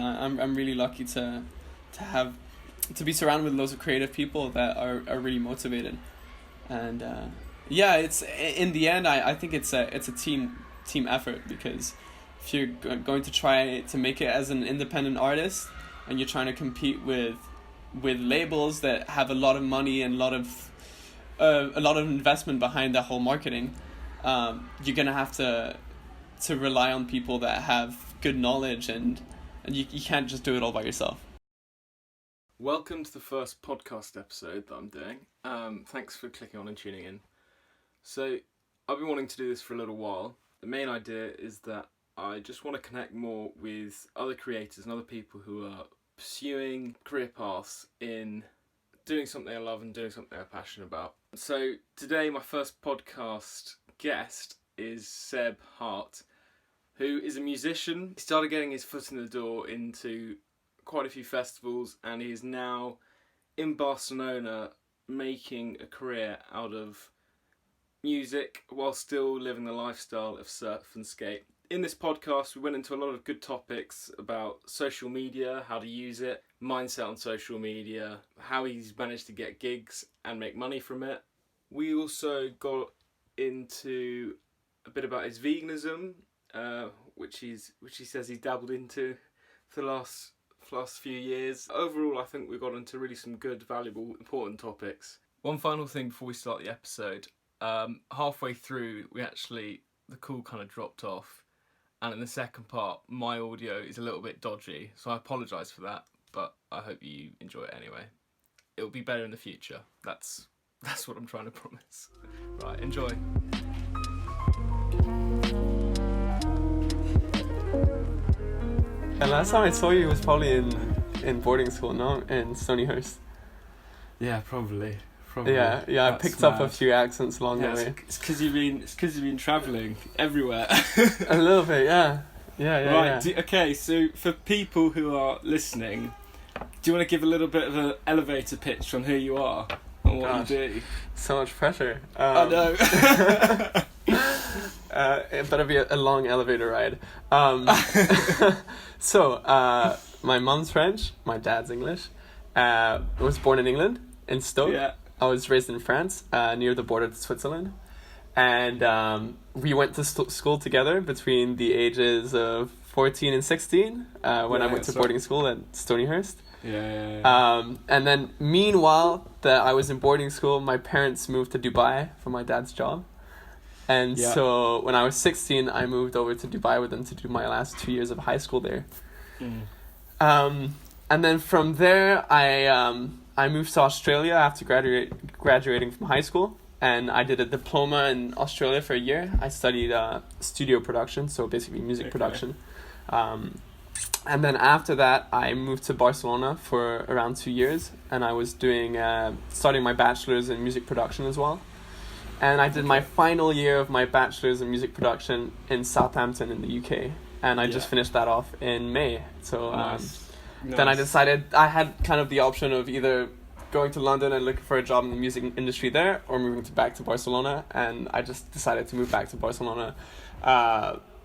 and I'm really lucky to be surrounded with loads of creative people that are really motivated, and it's in the end I think it's a team effort, because if you're going to try to make it as an independent artist and you're trying to compete with labels that have a lot of money and a lot of investment behind the whole marketing, you're gonna have to rely on people that have good knowledge, and you can't just do it all by yourself. Welcome to the first podcast episode that I'm doing. Thanks for clicking on and tuning in. So I've been wanting to do this for a little while. The main idea is that I just want to connect more with other creators and other people who are pursuing career paths in doing something I love and doing something I'm passionate about. So today my first podcast guest is Seb Heart, who is a musician. He started getting his foot in the door into quite a few festivals, and he is now in Barcelona making a career out of music while still living the lifestyle of surf and skate. In this podcast, we went into a lot of good topics about social media, how to use it, mindset on social media, how he's managed to get gigs and make money from it. We also got into a bit about his veganism, which he says he's dabbled into for the last few years. Overall, I think we got into really some good, valuable, important topics. One final thing before we start the episode. Halfway through, the call kind of dropped off. And in the second part, my audio is a little bit dodgy, so I apologise for that, but I hope you enjoy it anyway. It'll be better in the future. That's what I'm trying to promise. Right, enjoy. And last time I saw you was probably in boarding school, no? In Stonyhurst. Yeah, probably. Yeah. I picked up a few accents along the way. It's because you've been travelling everywhere. A little bit, yeah. Right. Yeah. Okay. So for people who are listening, do you want to give a little bit of an elevator pitch on who you are and what you do? So much pressure. I know. It better be a long elevator ride. So my mum's French, my dad's English. I was born in England, in Stoke. Yeah. I was raised in France, near the border to Switzerland. And we went to school together between the ages of 14 and 16 when I went to boarding school at Stonyhurst. Yeah. And then meanwhile that I was in boarding school, my parents moved to Dubai for my dad's job. And so when I was 16, I moved over to Dubai with them to do my last 2 years of high school there. And then from there, I moved to Australia after graduating from high school, and I did a diploma in Australia for a year. I studied studio production, so basically music production. And then after that, I moved to Barcelona for around 2 years, and I was starting my bachelor's in music production as well. And I did my final year of my bachelor's in music production in Southampton in the UK, and I just finished that off in May. So then I decided I had kind of the option of either going to London and looking for a job in the music industry there, or moving back to Barcelona, and I just decided to move back to Barcelona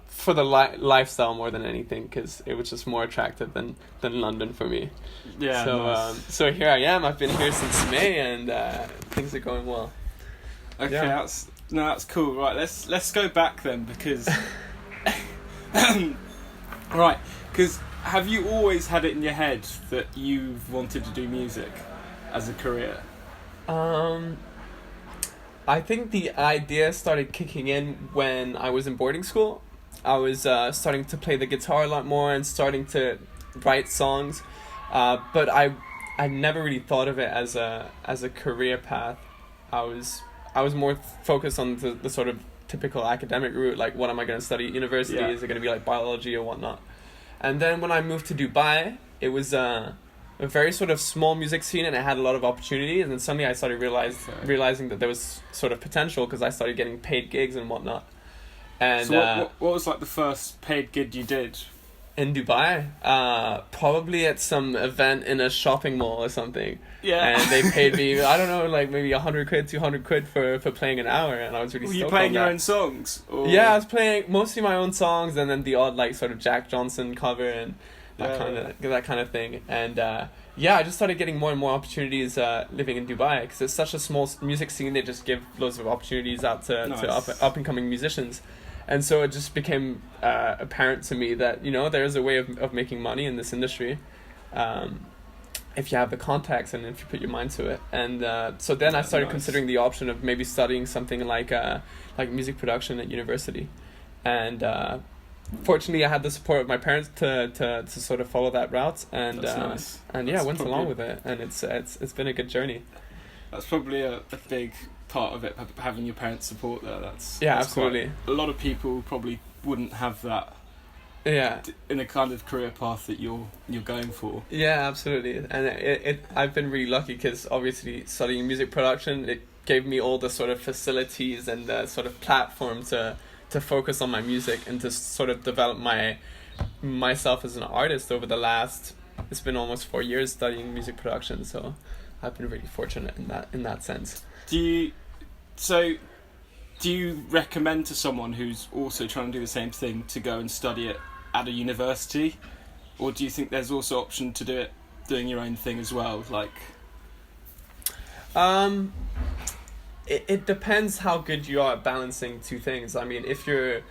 for the lifestyle more than anything, because it was just more attractive than London for me. Yeah. So so here I am. I've been here since May, and things are going well. Okay, that's cool. Right, let's go back then, because because have you always had it in your head that you've wanted to do music as a career? I think the idea started kicking in when I was in boarding school. I was starting to play the guitar a lot more and starting to write songs, but I never really thought of it as a career path. I was more focused on the sort of typical academic route, like what am I going to study at university? Is it going to be like biology or whatnot? And then when I moved to Dubai, it was a very sort of small music scene, and it had a lot of opportunity. And then suddenly I started realizing that there was sort of potential, because I started getting paid gigs and whatnot. And so what was like the first paid gig you did? In Dubai, probably at some event in a shopping mall or something. Yeah. And they paid me, I don't know, like maybe 100 quid, 200 quid for playing an hour, and I was really stoked on that. Were you playing your own songs? Or? Yeah, I was playing mostly my own songs, and then the odd like sort of Jack Johnson cover, and that kind of thing. And I just started getting more and more opportunities living in Dubai, because it's such a small music scene. They just give loads of opportunities out to up and coming musicians. And so it just became apparent to me that, there is a way of making money in this industry, if you have the contacts and if you put your mind to it. And so then I started considering the option of maybe studying something like music production at university. And fortunately, I had the support of my parents to sort of follow that route. And That's nice. I went along with it, and it's been a good journey. That's probably a big part of it, having your parents' support there. That's absolutely. A lot of people probably wouldn't have that. Yeah. In a kind of career path that you're going for. Yeah, absolutely. And I've been really lucky, because obviously studying music production, it gave me all the sort of facilities and the sort of platform to focus on my music and to sort of develop myself as an artist over the last, it's been almost 4 years studying music production. So I've been really fortunate in that sense. Do you recommend to someone who's also trying to do the same thing to go and study it at a university, or do you think there's also option to do it doing your own thing as well? It depends how good you are at balancing two things. I mean, if you're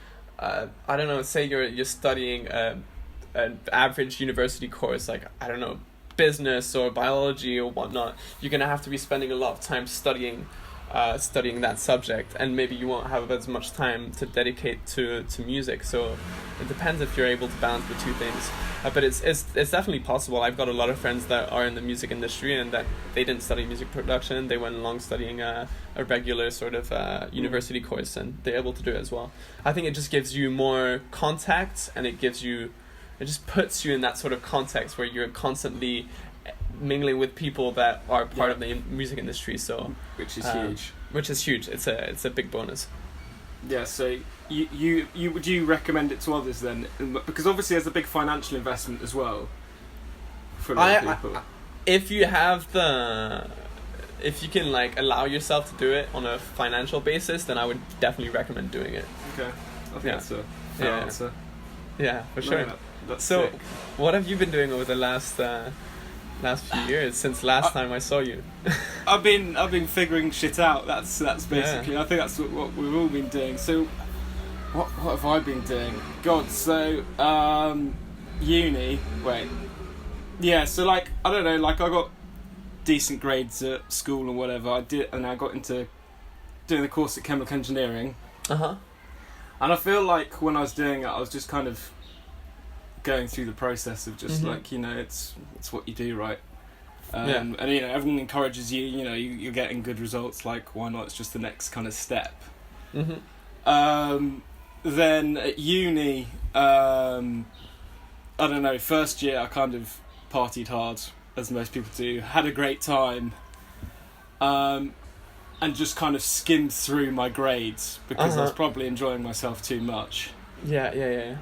say you're studying an average university course, like, business or biology or whatnot, you're gonna have to be spending a lot of time studying that subject, and maybe you won't have as much time to dedicate to music. So it depends if you're able to balance the two things. But it's definitely possible. I've got a lot of friends that are in the music industry and that they didn't study music production. They went along studying a regular sort of university course, and they're able to do it as well. I think it just gives you more contacts, and it just puts you in that sort of context where you're constantly mingling with people that are part of the music industry. So which is huge. It's a big bonus. Yeah. So you would you recommend it to others then? Because obviously there's a big financial investment as well for a lot of people. If you can allow yourself to do it on a financial basis, then I would definitely recommend doing it. Okay. I think that's a fair answer. Yeah, for sure. That's so sick. What have you been doing over the last few years, since last time I saw you? I've been figuring shit out. That's basically. I think that's what we've all been doing. So, what have I been doing? God, so uni. Wait, yeah. So I don't know. I got decent grades at school and whatever. And I got into doing the course at chemical engineering. And I feel like when I was doing it, I was just kind of going through the process of just it's what you do, right? And everyone encourages you. You're getting good results. Why not? It's just the next kind of step. Then at uni, I don't know. First year, I kind of partied hard, as most people do. Had a great time, and just kind of skimmed through my grades because I was probably enjoying myself too much. Yeah.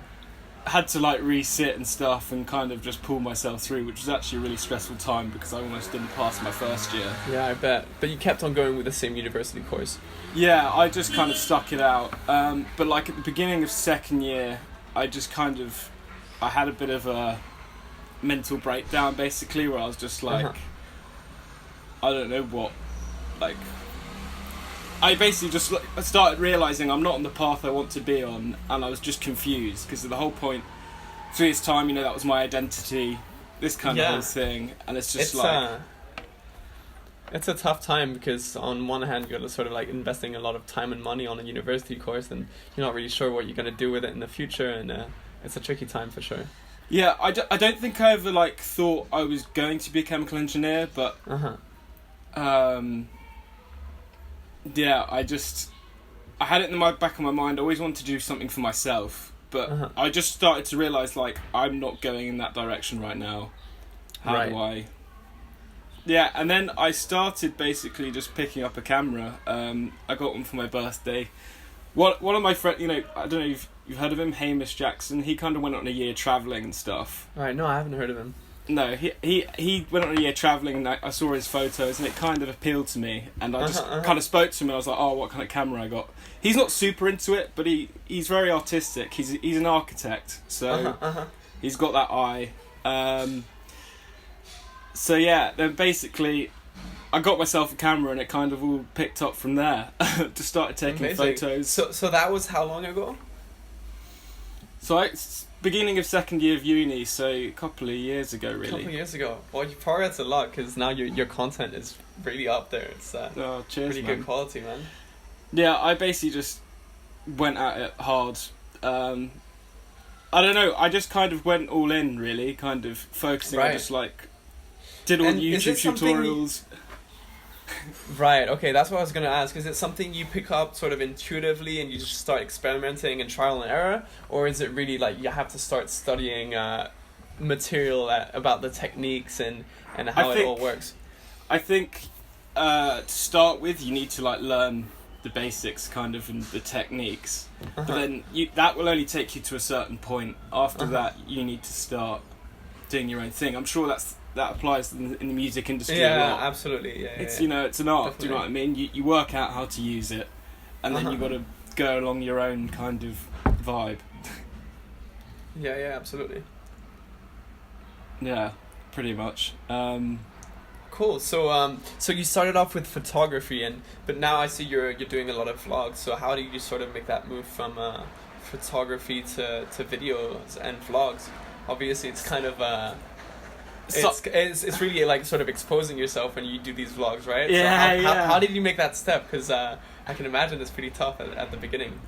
Had to resit and stuff and kind of just pull myself through, which was actually a really stressful time because I almost didn't pass my first year. Yeah, I bet. But you kept on going with the same university course. Yeah, I just kind of stuck it out. But at the beginning of second year, I had a bit of a mental breakdown basically, where I was just I don't know what, I basically just started realising I'm not on the path I want to be on, and I was just confused because the whole point, 3 years time, that was my identity, this kind of whole thing, and it's just it's a tough time because on one hand you're sort of investing a lot of time and money on a university course, and you're not really sure what you're going to do with it in the future, and it's a tricky time for sure. Yeah, I don't think I ever thought I was going to be a chemical engineer, but yeah, I had it in the back of my mind. I always wanted to do something for myself, but I just started to realise I'm not going in that direction right now. How do I? Yeah, and then I started basically just picking up a camera. I got one for my birthday. One of my friends, I don't know if you've heard of him, Hamish Jackson. He kind of went on a year travelling and stuff. Right, no, I haven't heard of him. No, he went on a year travelling, and I saw his photos, and it kind of appealed to me, and I just kind of spoke to him, and I was like, oh, what kind of camera I got? He's not super into it, but he's very artistic. He's an architect, so he's got that eye, So yeah, then basically I got myself a camera and it kind of all picked up from there. Just started taking Amazing. photos. So that was how long ago? So it's beginning of second year of uni, so a couple of years ago, really. A couple of years ago. Well, you progressed a lot because now your content is really up there. It's Oh, cheers, pretty man. good quality, man. Yeah, I basically just went at it hard. I don't know, I just kind of went all in, really, kind of focusing on just like, did all And the is it YouTube something tutorials. Right, okay, that's what I was going to ask. Is it something you pick up sort of intuitively and you just start experimenting and trial and error? Or is it really like you have to start studying material about the techniques and how it all works? I think to start with, you need to like learn the basics kind of and the techniques. But then that will only take you to a certain point. After that, you need to start doing your own thing. I'm sure that applies in the music industry a lot. Yeah, absolutely. Yeah, it's yeah. It's an art. Definitely. Do you know what I mean? You work out how to use it, and then you got to go along your own kind of vibe. Yeah, absolutely. Yeah, pretty much. Cool. So so you started off with photography, but now I see you're doing a lot of vlogs. So how do you sort of make that move from photography to videos and vlogs? Obviously, it's kind of it's really like sort of exposing yourself when you do these vlogs, right? Yeah, so how did you make that step? Because I can imagine it's pretty tough at the beginning.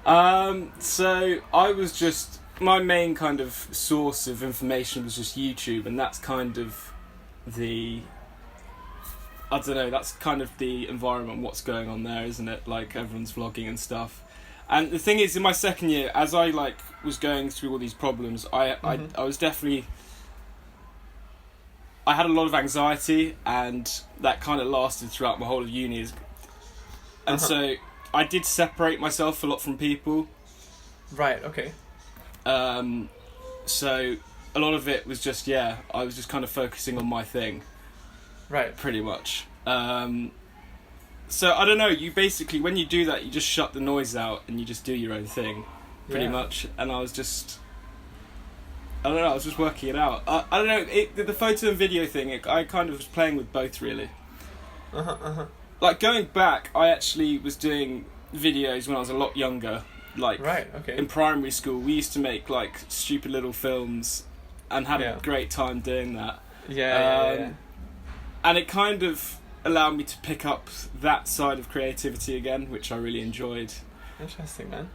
So I was just, my main kind of source of information was just YouTube, and that's kind of that's kind of the environment, what's going on there, isn't it? Like everyone's vlogging and stuff. And the thing is, in my second year, as I like was going through all these problems, I was definitely, I had a lot of anxiety, and that kind of lasted throughout my whole of uni. And so I did separate myself a lot from people. Right, okay. So a lot of it was just, I was just kind of focusing on my thing. Right. Pretty much. So I don't know, you basically, when you do that, you just shut the noise out and you just do your own thing. Pretty much. And I was just, I don't know, I was just working it out. I don't know, the photo and video thing, I kind of was playing with both, really. Like, going back, I actually was doing videos when I was a lot younger. Like, right, okay. In primary school, we used to make, like, stupid little films and had a great time doing that. Yeah. And it kind of allowed me to pick up that side of creativity again, which I really enjoyed. Interesting, man.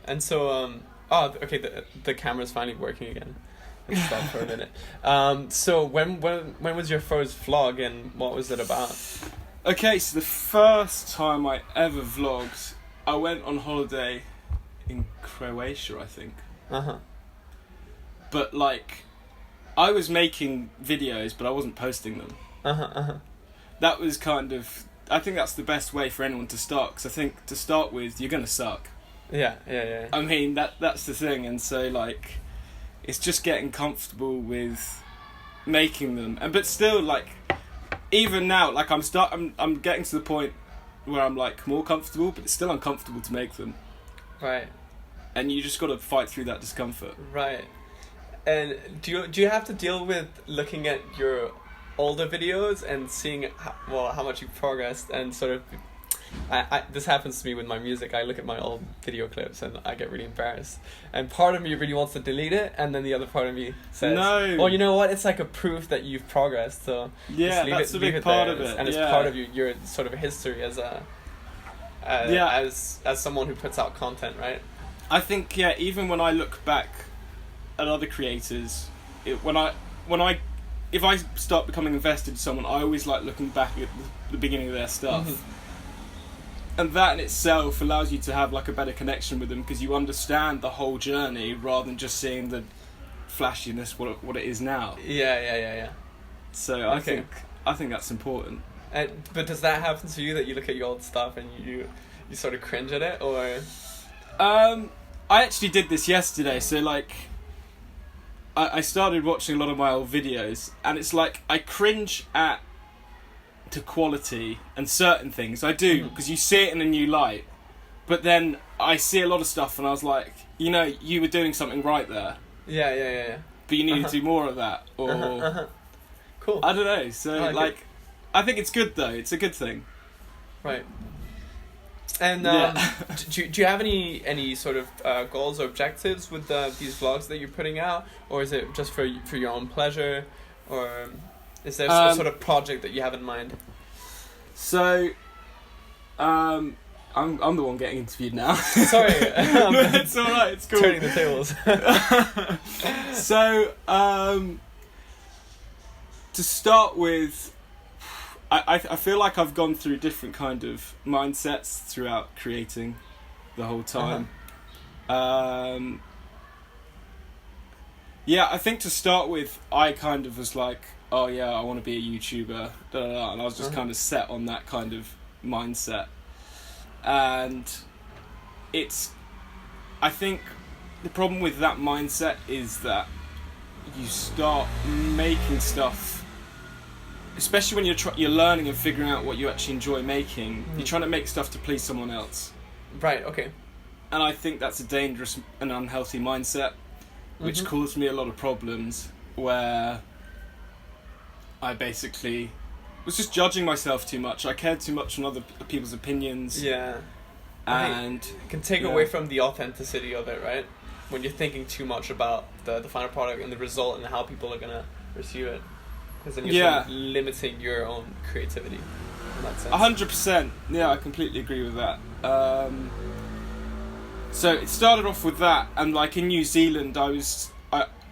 And so, the camera's finally working again. Let's stop for a minute. So when was your first vlog and what was it about? Okay, so the first time I ever vlogged, I went on holiday in Croatia, I think. But like, I was making videos, but I wasn't posting them. That was kind of, I think that's the best way for anyone to start, because I think to start with, you're gonna suck. Yeah. I mean, that's the thing, and so like, it's just getting comfortable with making them, but still, like, even now, like, I'm getting to the point where I'm like more comfortable, but it's still uncomfortable to make them. Right. And you just got to fight through that discomfort. Right. And do you have to deal with looking at your older videos and seeing how much you've progressed and sort of, this happens to me with my music. I look at my old video clips and I get really embarrassed. And part of me really wants to delete it, and then the other part of me says, no. Well, you know what? It's like a proof that you've progressed. So yeah, that's a big part of it. And it's part of your sort of history as as someone who puts out content, right? I think even when I look back at other creators, if I start becoming invested in someone, I always like looking back at the beginning of their stuff. And that in itself allows you to have like a better connection with them, because you understand the whole journey rather than just seeing the flashiness, what it is now. Yeah. So I think that's important. But does that happen to you, that you look at your old stuff and you sort of cringe at it, or? I actually did this yesterday. So like, I started watching a lot of my old videos, and it's like I cringe to quality and certain things. I do, because you see it in a new light. But then I see a lot of stuff and I was like, you were doing something right there. Yeah. but you need to do more of that, or Cool. I don't know. So I think it's good though. It's a good thing. Right. And do you have any sort of goals or objectives with these vlogs that you're putting out, or is it just for your own pleasure, or is there some sort of project that you have in mind? So, I'm the one getting interviewed now. Sorry, it's all right. It's cool. Turning the tables. So, to start with, I feel like I've gone through different kind of mindsets throughout creating the whole time. Yeah, I think to start with, I kind of was like, oh yeah, I want to be a YouTuber, and I was just kind of set on that kind of mindset. And I think the problem with that mindset is that you start making stuff, especially when you're learning and figuring out what you actually enjoy making. You're trying to make stuff to please someone else. Right. Okay. And I think that's a dangerous and unhealthy mindset, which caused me a lot of problems, where I basically was just judging myself too much. I cared too much on other people's opinions. Yeah. And it can take away from the authenticity of it, right? When you're thinking too much about the final product and the result and how people are gonna receive it, because then you're sort of limiting your own creativity in that sense. 100%. Yeah, I completely agree with that. So it started off with that, and like in New Zealand,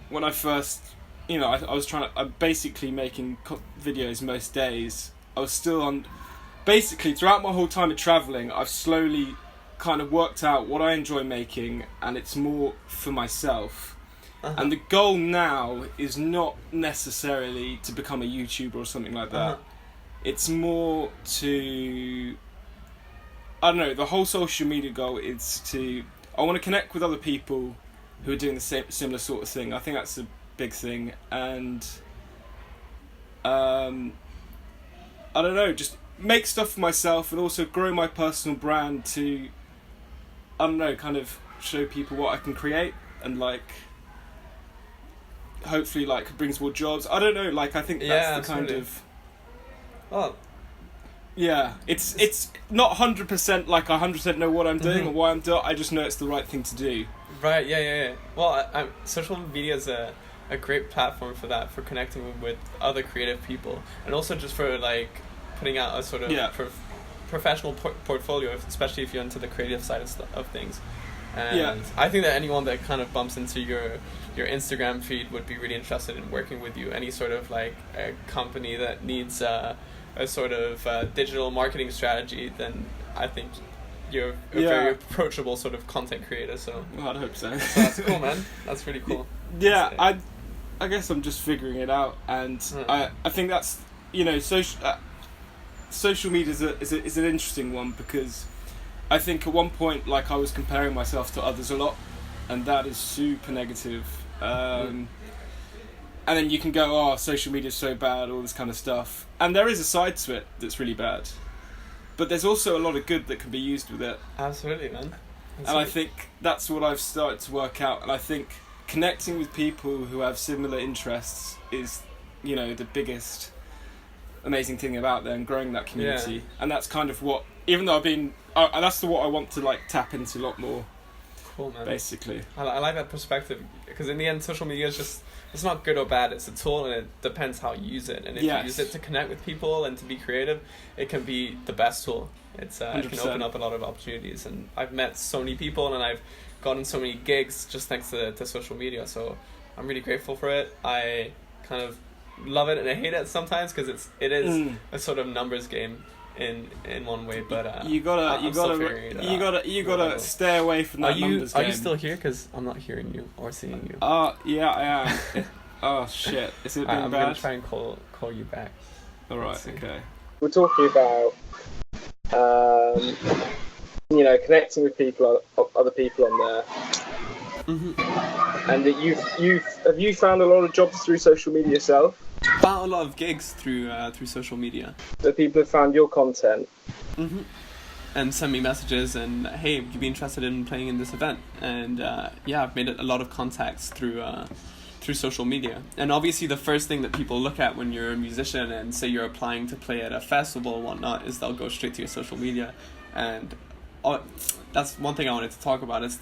when I first, I was I'm basically making videos most days. I was still on, basically throughout my whole time of travelling, I've slowly kind of worked out what I enjoy making, and it's more for myself. And the goal now is not necessarily to become a YouTuber or something like that. It's more to, I don't know, the whole social media goal is I want to connect with other people who are doing the similar sort of thing. I think that's a big thing. And I don't know, just make stuff for myself and also grow my personal brand to, I don't know, kind of show people what I can create, and like hopefully like brings more jobs. I don't know, like I think that's the kind of, well, yeah, it's not 100% like I 100% know what I'm doing or why I'm doing. I just know it's the right thing to do. Right. Yeah. Well, social media is a great platform for that, for connecting with other creative people, and also just for like putting out a sort of professional portfolio, especially if you're into the creative side of things. And I think that anyone that kind of bumps into your Instagram feed would be really interested in working with you. Any sort of like a company that needs a sort of digital marketing strategy, then I think you're a very approachable sort of content creator. So I'd hope so. So that's cool, man. That's really cool. Yeah, I guess I'm just figuring it out, and I think that's, social media is an interesting one, because I think at one point, like, I was comparing myself to others a lot, and that is super negative. And then you can go, oh, social media is so bad, all this kind of stuff. And there is a side to it that's really bad. But there's also a lot of good that can be used with it. Absolutely, man. And I think that's what I've started to work out. And I think connecting with people who have similar interests is, the biggest amazing thing about them, growing that community. And that's kind of what, even though that's what I want to like tap into a lot more. Cool, man. Basically. I like that perspective, because in the end, social media is just, it's not good or bad, it's a tool, and it depends how you use it. And if you use it to connect with people and to be creative, it can be the best tool. It can open up a lot of opportunities, and I've met so many people, and I've gotten so many gigs just thanks to social media, so I'm really grateful for it. I kind of love it and I hate it sometimes, because it is a sort of numbers game in one way, but you gotta stay away from that numbers game. Are you still here? Because I'm not hearing you or seeing you. Yeah, I am. Oh shit, is it been I'm bad? gonna try and call you back. All right, okay. We're talking about connecting with people, other people on there. And that have you found a lot of jobs through social media yourself? Found a lot of gigs through social media. That people have found your content. And send me messages and, hey, would you be interested in playing in this event? And I've made a lot of contacts through through social media. And obviously the first thing that people look at when you're a musician and say you're applying to play at a festival and whatnot is they'll go straight to your social media. And that's one thing I wanted to talk about, is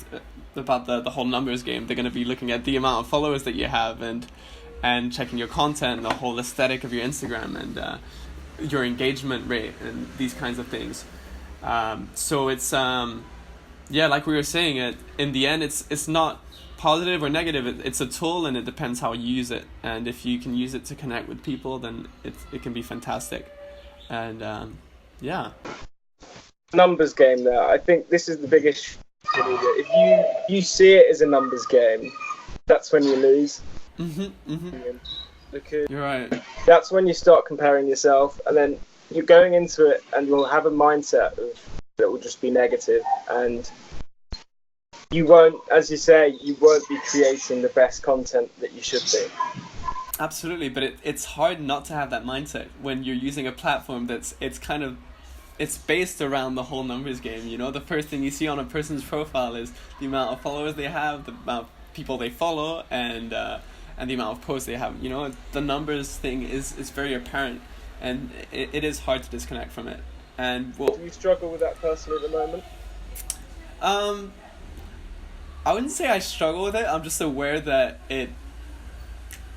about the whole numbers game. They're going to be looking at the amount of followers that you have and checking your content and the whole aesthetic of your Instagram and your engagement rate and these kinds of things. So it's like we were saying, in the end it's not positive or negative. It's a tool, and it depends how you use it. And if you can use it to connect with people, then it can be fantastic. And Numbers game there. I think this is the biggest social media. If you see it as a numbers game, that's when you lose. Because you're right. That's when you start comparing yourself, and then you're going into it and you'll have a mindset that will just be negative, and you won't, as you say, you won't be creating the best content that you should be. Absolutely, but it's hard not to have that mindset when you're using a platform it's based around the whole numbers game. You know, the first thing you see on a person's profile is the amount of followers they have, the amount of people they follow, and the amount of posts they have. You know, the numbers thing is very apparent, and it is hard to disconnect from it. And do you struggle with that personally at the moment? I wouldn't say I struggle with it. I'm just aware that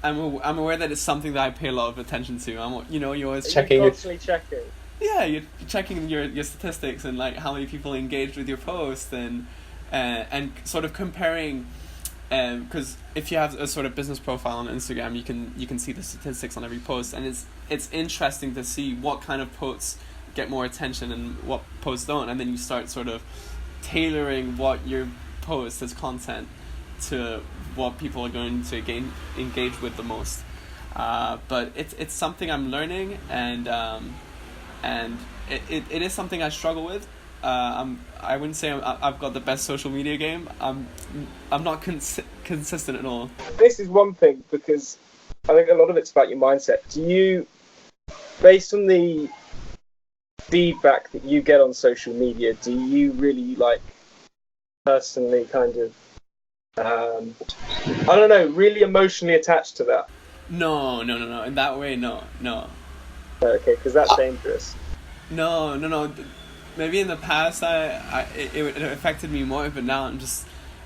I'm aware that it's something that I pay a lot of attention to. You're always checking. You're constantly checking. Yeah, you're checking your statistics and like how many people engaged with your post and sort of comparing. Because if you have a sort of business profile on Instagram, you can see the statistics on every post, and it's interesting to see what kind of posts get more attention and what posts don't, and then you start sort of tailoring what your post as content to what people are going to engage with the most. But it's something I'm learning, and it is something I struggle with. I wouldn't say I've got the best social media game. I'm not consistent at all. This is one thing, because I think a lot of it's about your mindset. Do you, based on the feedback that you get on social media, do you really personally kind of I don't know, really emotionally attached to that? No. In that way, no. Okay, because that's dangerous. No. Maybe in the past it affected me more, but now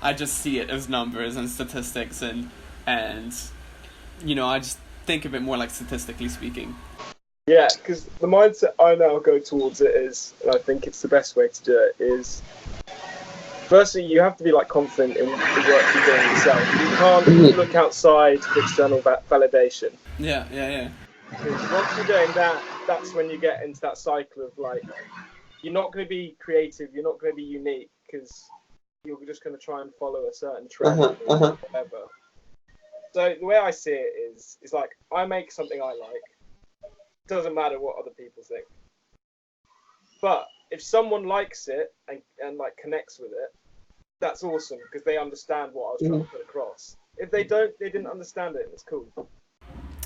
I just see it as numbers and statistics and I just think of it more like statistically speaking. Yeah, because the mindset I now go towards it is, and I think it's the best way to do it, is firstly you have to be confident in the work you're doing yourself. You can't look outside for external validation. Yeah. Because once you're doing that, that's when you get into that cycle of you're not going to be creative, you're not going to be unique, because you're just going to try and follow a certain trend or whatever. So the way I see it is I make something I like. Doesn't matter what other people think. But if someone likes it and connects with it, that's awesome, because they understand what I was trying to put across. If they don't, they didn't understand it, and it's cool.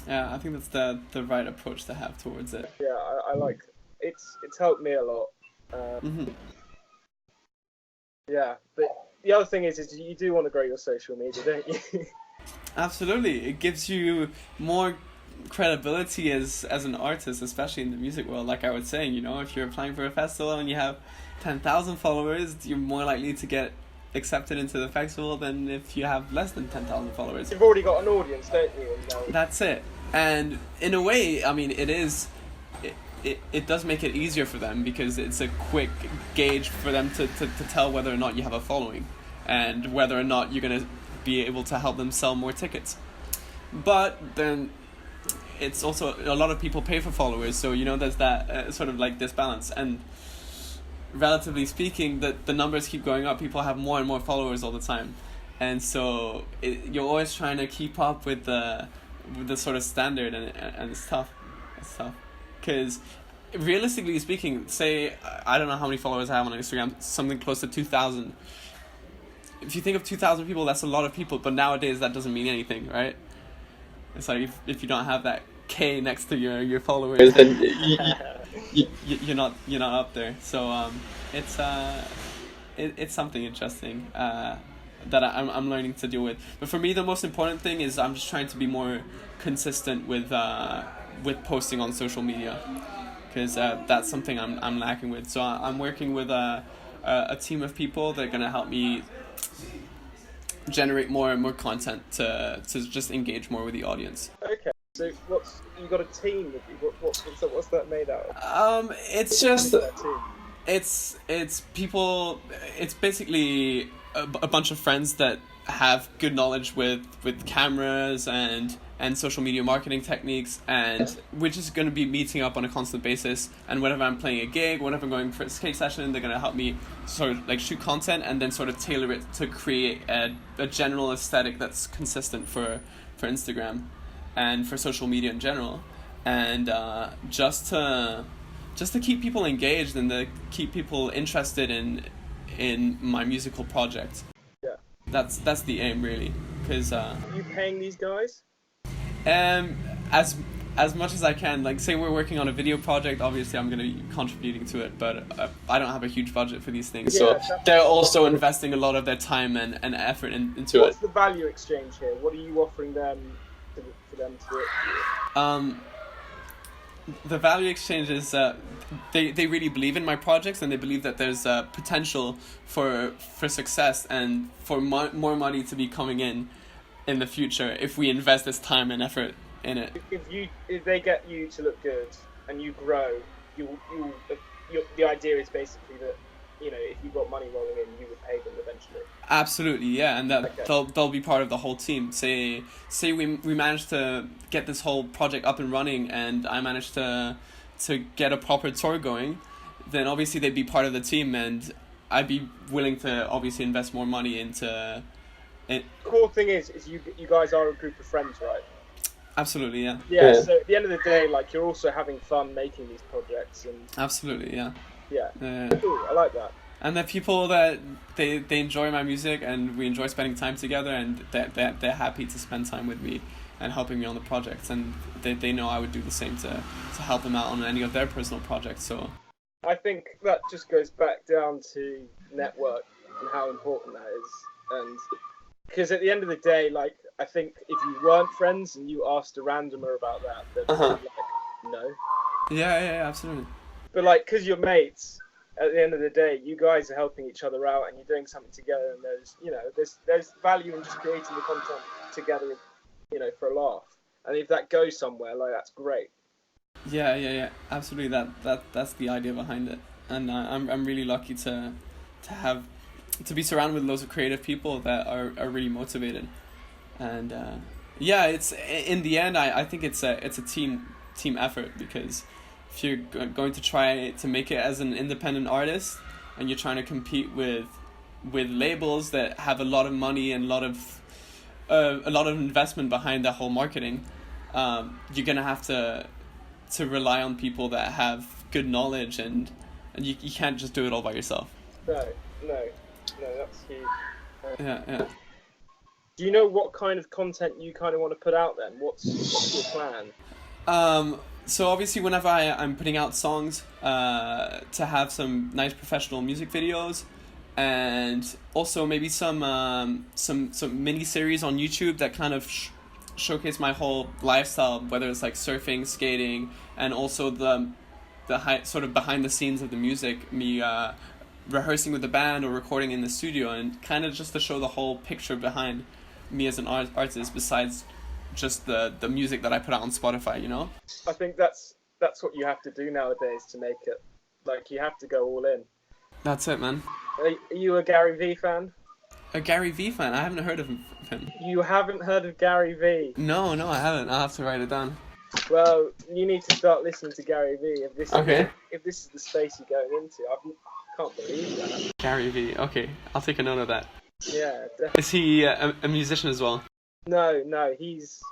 Yeah, I think that's the right approach to have towards it. Yeah, I like it. It's helped me a lot. Yeah, but the other thing is you do want to grow your social media, don't you? Absolutely, it gives you more credibility as an artist, especially in the music world. Like I was saying, if you're applying for a festival and you have 10,000 followers, you're more likely to get accepted into the festival than if you have less than 10,000 followers. You've already got an audience, don't you? That's it. And in a way, I mean, it does make it easier for them, because it's a quick gauge for them to tell whether or not you have a following and whether or not you're going to be able to help them sell more tickets. But then it's also, a lot of people pay for followers, so there's that sort of disbalance, and relatively speaking, the numbers keep going up. People have more and more followers all the time, and so you're always trying to keep up with the sort of standard, and it's tough. Because realistically speaking, say I don't know how many followers I have on Instagram, something close to 2,000. If you think of 2,000 people, that's a lot of people, but nowadays that doesn't mean anything, right? It's like if you don't have that K next to your followers, then you're not up there. So it's something interesting. I'm learning to deal with. But for me, the most important thing is I'm just trying to be more consistent with posting on social media, because that's something I'm lacking with. So I'm working with a team of people that are gonna help me generate more and more content to just engage more with the audience. Okay, so you got a team? What's that made out of? It's just it's people. It's basically a bunch of friends that have good knowledge with cameras and social media marketing techniques, and we're just going to be meeting up on a constant basis. And whenever I'm playing a gig, whenever I'm going for a skate session, they're going to help me sort of like shoot content and then sort of tailor it to create a general aesthetic that's consistent for Instagram and for social media in general, and just to keep people engaged and to keep people interested in my musical project. Yeah, that's the aim, really. Because are you paying these guys? As much as I can. Like, say we're working on a video project, obviously I'm going to be contributing to it, but I don't have a huge budget for these things, so they're also investing a lot of their time and effort into it. What's the value exchange here? What are you offering them for them to do it? The value exchange is they really believe in my projects, and they believe that there's potential for success and for more money to be coming in the future if we invest this time and effort in it. If they get you to look good and you grow, the idea is basically that, you know, if you got money rolling in, you would pay them eventually. Absolutely, yeah, and that they'll be part of the whole team. Say we managed to get this whole project up and running, and I managed to get a proper tour going, then obviously they'd be part of the team, and I'd be willing to obviously invest more money into it. The core thing is you guys are a group of friends, right? Absolutely, yeah. Yeah, so at the end of the day, like, you're also having fun making these projects, and absolutely, yeah. Yeah. Cool, I like that. And they're people that they enjoy my music, and we enjoy spending time together, and they're happy to spend time with me and helping me on the projects, and they know I would do the same to help them out on any of their personal projects. So I think that just goes back down to network and how important that is, and because at the end of the day, like, I think if you weren't friends and you asked a randomer about that, they'd be like, no. Yeah, absolutely. But like, because you're mates, at the end of the day, you guys are helping each other out, and you're doing something together, and there's value in just creating the content together, you know, for a laugh. And if that goes somewhere, like, that's great. Yeah, absolutely. That's the idea behind it, and I'm really lucky to be surrounded with loads of creative people that are really motivated, and it's in the end I think it's a team effort, because if you're going to try to make it as an independent artist and you're trying to compete with labels that have a lot of money and a lot of investment behind that whole marketing, you're gonna have to rely on people that have good knowledge, and you can't just do it all by yourself. No, that's huge. Yeah. Do you know what kind of content you kind of want to put out then? What's your plan? So obviously whenever I'm putting out songs, to have some nice professional music videos, and also maybe some mini series on YouTube that kind of showcase my whole lifestyle, whether it's like surfing, skating, and also the sort of behind the scenes of the music, me rehearsing with the band or recording in the studio, and kind of just to show the whole picture behind me as an artist, besides just the music that I put out on Spotify, you know? I think that's what you have to do nowadays to make it. Like, you have to go all in. That's it, man. Are you a Gary Vee fan? A Gary Vee fan? I haven't heard of him. You haven't heard of Gary Vee? No, I haven't. I'll have to write it down. Well, you need to start listening to Gary Vee if this is the space you're going into. I can't believe that. Gary Vee. Okay, I'll take a note of that. Yeah, definitely. Is he a musician as well? No, he's...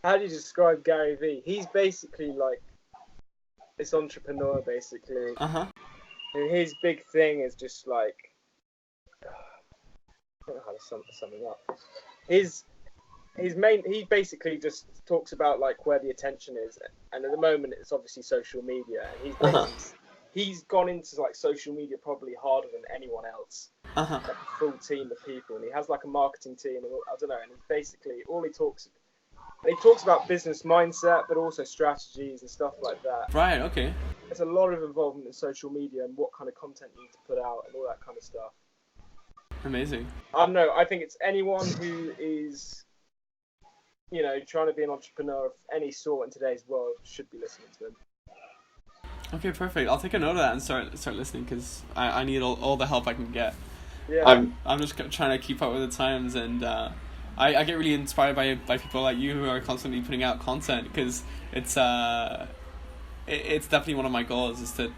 How do you describe Gary Vee? He's basically like this entrepreneur, basically. And his big thing is just like... I don't know how to sum him up. He basically just talks about like where the attention is, and at the moment it's obviously social media. And he's he's gone into like social media probably harder than anyone else. Uh-huh. Like a full team of people, and he has like a marketing team, and I don't know. And he's basically he talks about business mindset, but also strategies and stuff like that. Right. Okay. There's a lot of involvement in social media and what kind of content you need to put out and all that kind of stuff. Amazing. I don't know. I think it's anyone who is, trying to be an entrepreneur of any sort in today's world should be listening to him. Okay, perfect. I'll take a note of that and start listening, because I need all the help I can get. Yeah. I'm just trying to keep up with the times, and I get really inspired by people like you who are constantly putting out content, because it's definitely one of my goals is to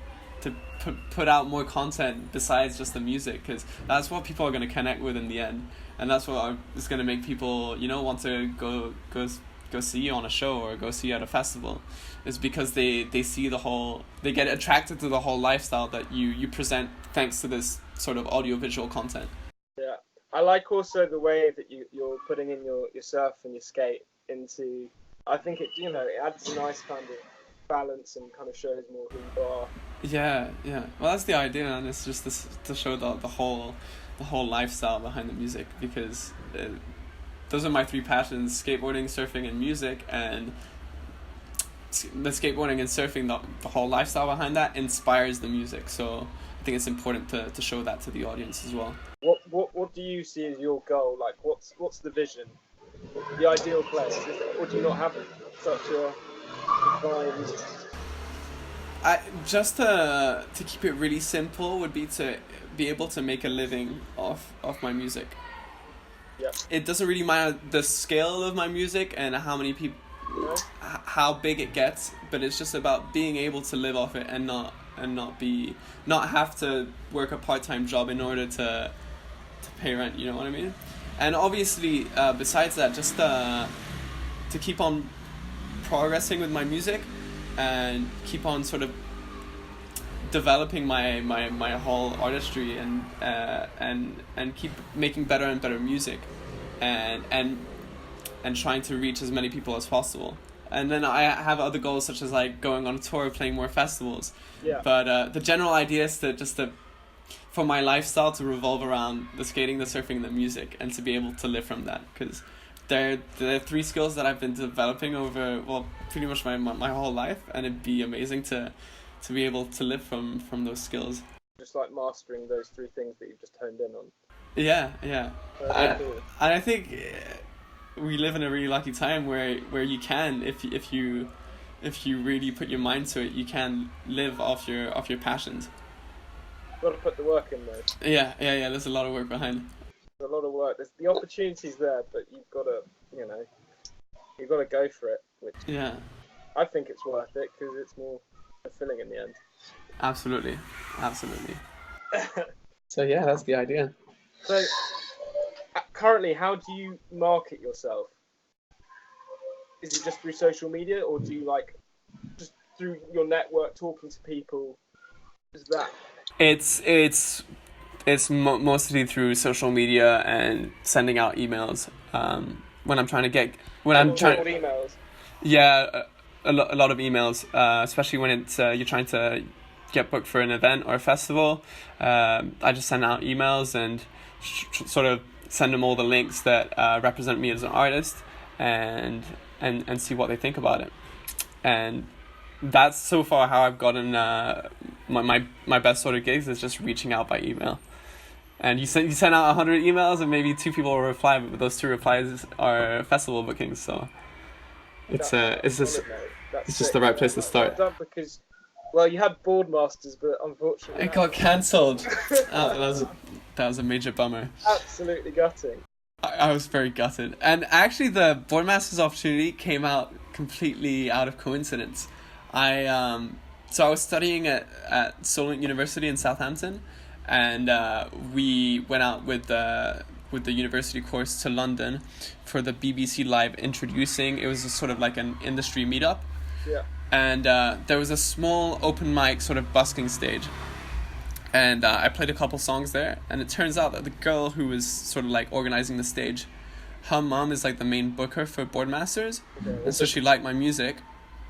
put out more content besides just the music, because that's what people are going to connect with in the end, and that's what is going to make people want to go see you on a show or go see you at a festival, is because they see they get attracted to the whole lifestyle that you present thanks to this sort of audiovisual content. Yeah, I like also the way that you're putting in your surf and your skate into. I think it adds a nice kind of balance and kind of shows more who you are. Yeah. Well, that's the idea, and it's just to show the whole lifestyle behind the music, because those are my three passions: skateboarding, surfing, and music. And the skateboarding and surfing, the whole lifestyle behind that inspires the music. So I think it's important to show that to the audience as well. What do you see as your goal? Like, what's the vision? The ideal place? Or do you not have such a defined? Just to keep it really simple would be to be able to make a living off my music. Yeah. It doesn't really matter the scale of my music and how many people, how big it gets, but it's just about being able to live off it and not have to work a part-time job in order to pay rent. You know what I mean? And obviously, besides that, just to keep on progressing with my music and keep on sort of developing my whole artistry and keep making better and better music and trying to reach as many people as possible. And then I have other goals, such as like going on a tour, playing more festivals. Yeah. But the general idea is for my lifestyle to revolve around the skating, the surfing, and the music, and to be able to live from that, because they're three skills that I've been developing over pretty much my whole life, and it'd be amazing to be able to live from those skills. Just like mastering those three things that you've just honed in on. Yeah. Cool. And I think we live in a really lucky time where you can, if you really put your mind to it, you can live off your passions. Got to put the work in though. Yeah. There's a lot of work behind. There's a lot of work. There's the opportunities there, but you've got to go for it. Which I think it's worth it because it's more fulfilling in the end. Absolutely. So yeah, that's the idea. So currently, how do you market yourself? Is it just through social media, or do you just through your network, talking to people? Is that? It's mostly through social media and sending out emails. When I'm trying to get emails. Yeah, a lot of emails, especially when it's you're trying to get booked for an event or a festival. I just send out emails and sort of send them all the links that represent me as an artist, and see what they think about it. And that's so far how I've gotten my best sort of gigs, is just reaching out by email. And you send out 100 emails and maybe 2 people will reply, but those 2 replies are festival bookings. So it's just the right place to start. Because you had Boardmasters, but unfortunately it got cancelled. That was a major bummer. Absolutely gutting. I was very gutted, and actually the Boardmasters opportunity came out completely out of coincidence. So I was studying at Solent University in Southampton, and we went out with the university course to London for the BBC Live Introducing. It was sort of like an industry meetup. Yeah. And there was a small open mic sort of busking stage, and I played a couple songs there, and it turns out that the girl who was sort of like organizing the stage, her mom is like the main booker for Boardmasters, and so she liked my music,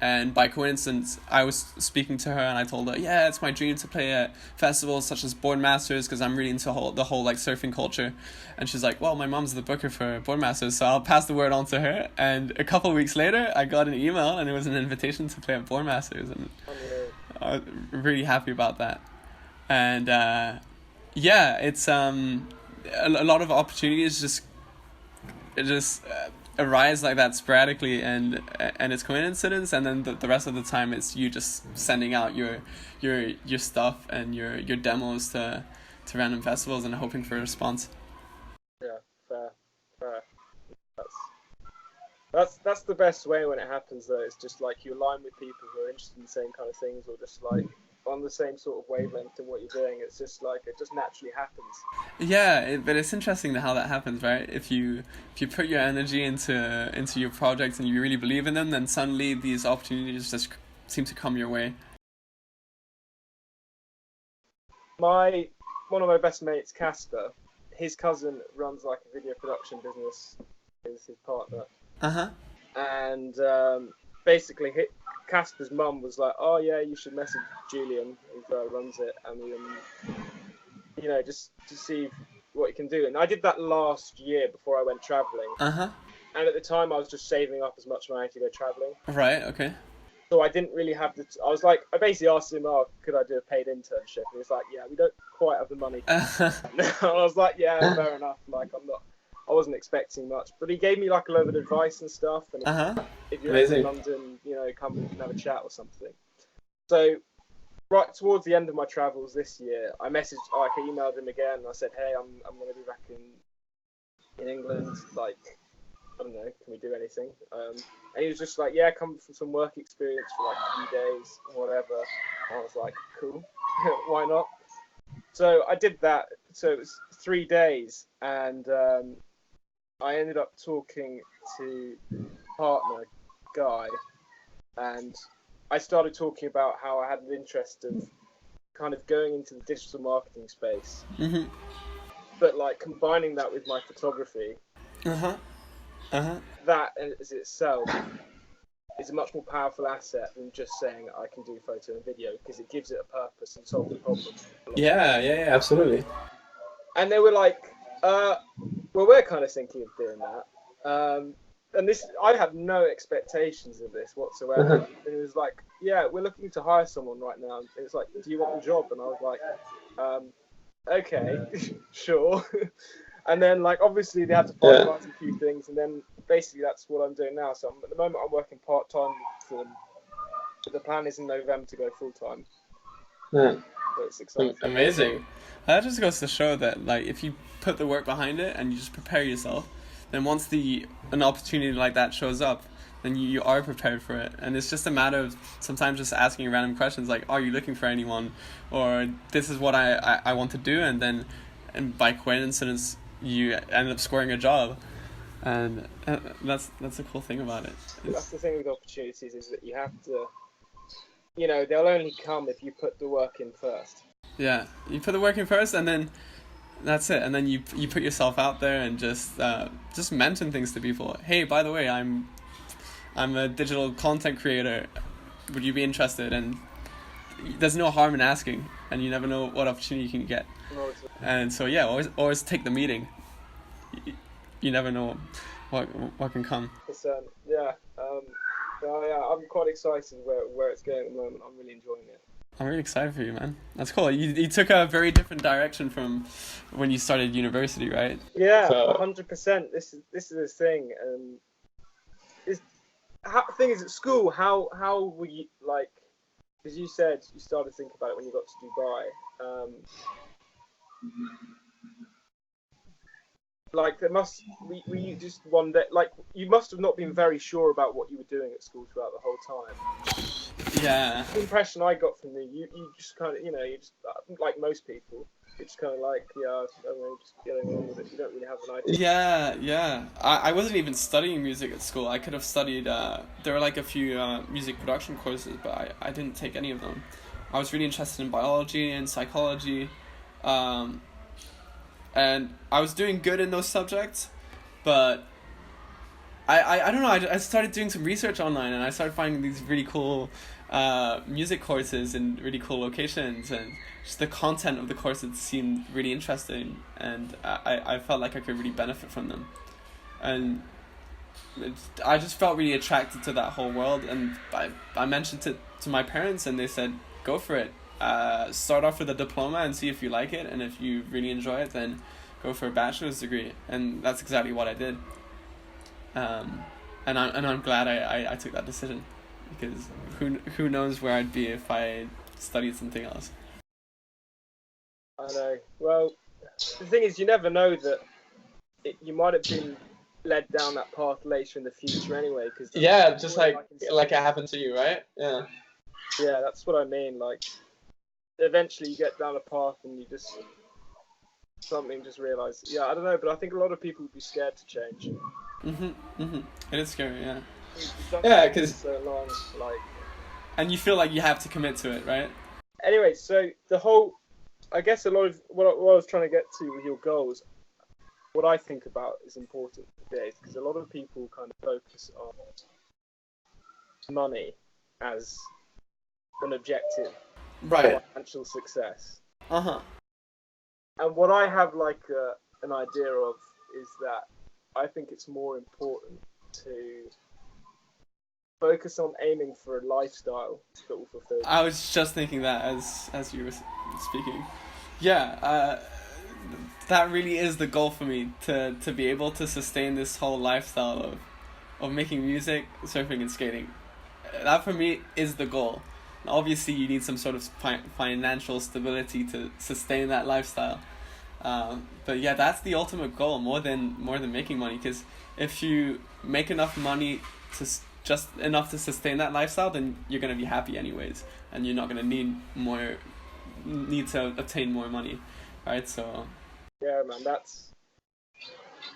And by coincidence, I was speaking to her, and I told her, yeah, it's my dream to play at festivals such as Boardmasters, because I'm really into the whole like surfing culture. And she's like, well, my mom's the booker for Boardmasters, so I'll pass the word on to her. And a couple of weeks later, I got an email, and it was an invitation to play at Boardmasters, and I was really happy about that. And yeah, it's a lot of opportunities just arise like that sporadically, and it's coincidence, and then the rest of the time it's you just sending out your stuff and your demos to random festivals and hoping for a response. Yeah, fair. That's the best way when it happens, though. It's just like you align with people who are interested in the same kind of things, or just like on the same sort of wavelength in what you're doing. It's just like it just naturally happens. Yeah, but it's interesting how that happens, right? If you put your energy into your projects and you really believe in them, then suddenly these opportunities just seem to come your way. One of my best mates, Casper, his cousin runs like a video production business. Is his partner. And basically, Casper's mum was like, "Oh yeah, you should message Julian, who runs it, and just to see what you can do." And I did that last year before I went traveling. And at the time, I was just saving up as much money to go traveling. Right. Okay. So I didn't really have I basically asked him, "Oh, could I do a paid internship?" And he was like, "Yeah, we don't quite have the money." I was like, "Yeah, fair enough. Like, I wasn't expecting much," but he gave me like a lot of advice and stuff. And if you're in London, come and have a chat or something. So right towards the end of my travels this year, I emailed him again. And I said, "Hey, I'm going to be back in England. Like, I don't know, can we do anything?" And he was just like, "Yeah, come for some work experience for like a few days or whatever." And I was like, "Cool, why not?" So I did that. So it was 3 days, and I ended up talking to partner Guy, and I started talking about how I had an interest of kind of going into the digital marketing space, but like combining that with my photography. That as itself is a much more powerful asset than just saying I can do photo and video, because it gives it a purpose and solves a problem. Yeah, absolutely. And they were like, well, we're kind of thinking of doing that. And this, I had no expectations of this whatsoever. And it was like, yeah, we're looking to hire someone right now. And it's like, do you want the job? And I was like, okay, sure. And then, like, obviously they had to finalize a few things, and then basically that's what I'm doing now. So at the moment I'm working part-time for them. But the plan is in November to go full-time. So it's exciting. Amazing. That just goes to show that, like, if you put the work behind it and you just prepare yourself, then once an opportunity like that shows up, then you are prepared for it. And it's just a matter of sometimes just asking random questions like, are you looking for anyone? Or this is what I want to do, and by coincidence you end up scoring a job. And that's a cool thing about it. That's the thing with opportunities, is that you have to, they'll only come if you put the work in first. Yeah, you put the work in first, and then that's it. And then you put yourself out there and just mention things to people. Hey, by the way, I'm a digital content creator. Would you be interested? And there's no harm in asking, and you never know what opportunity you can get. And so yeah, always take the meeting. You never know what can come. Yeah. I'm quite excited where it's going at the moment. I'm really enjoying it. I'm really excited for you, man. That's cool. You took a very different direction from when you started university, right? Yeah, 100%. This is the thing. The thing is, at school, how were you, like, because you said you started thinking about it when you got to Dubai. Like, were you just one day, like, you must have not been very sure about what you were doing at school throughout the whole time. Yeah. The impression I got from you just kind of, you just, like most people, you're just kind of like, yeah, I don't know, just getting on with it. You don't really have an idea. Yeah. I wasn't even studying music at school. I could have studied, there were like a few music production courses, but I didn't take any of them. I was really interested in biology and psychology, and I was doing good in those subjects, but I don't know. I started doing some research online, and I started finding these really cool music courses in really cool locations, and just the content of the courses seemed really interesting, and I felt like I could really benefit from them, and I just felt really attracted to that whole world, and I mentioned it to my parents, and they said, go for it. Start off with a diploma and see if you like it, and if you really enjoy it, then go for a bachelor's degree, and that's exactly what I did. And I'm glad I took that decision, because who knows where I'd be if I studied something else. I know. Well, the thing is, you never know that you might have been led down that path later in the future anyway. Cause just like it happened to you, right? Yeah. Yeah, that's what I mean. Like, eventually you get down a path and you just realize. Yeah, I don't know, but I think a lot of people would be scared to change. It is scary, yeah. Yeah, because so long, like. And you feel like you have to commit to it, right? Anyway, so I guess a lot of what I was trying to get to with your goals, what I think about is important today, because a lot of people kind of focus on money as an objective, right? Financial success. And what I have like an idea of is that I think it's more important to focus on aiming for a lifestyle that will fulfill you. I was just thinking that as you were speaking. Yeah, that really is the goal for me, to be able to sustain this whole lifestyle of making music, surfing, and skating. That for me is the goal. Obviously, you need some sort of financial stability to sustain that lifestyle. But yeah, that's the ultimate goal, more than making money. Because if you make enough money to just enough to sustain that lifestyle, then you're gonna be happy anyways, and you're not gonna need to obtain more money, right? So yeah, man,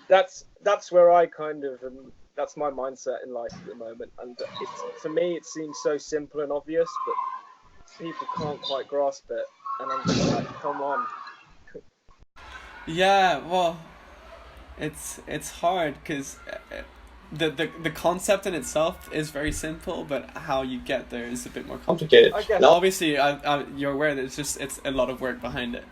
that's where I kind of that's my mindset in life at the moment, and for me it seems so simple and obvious, but people can't quite grasp it, and I'm just like, come on. Yeah, well, it's hard, because the concept in itself is very simple, but how you get there is a bit more complicated. I guess. Now, obviously, you're aware that it's a lot of work behind it.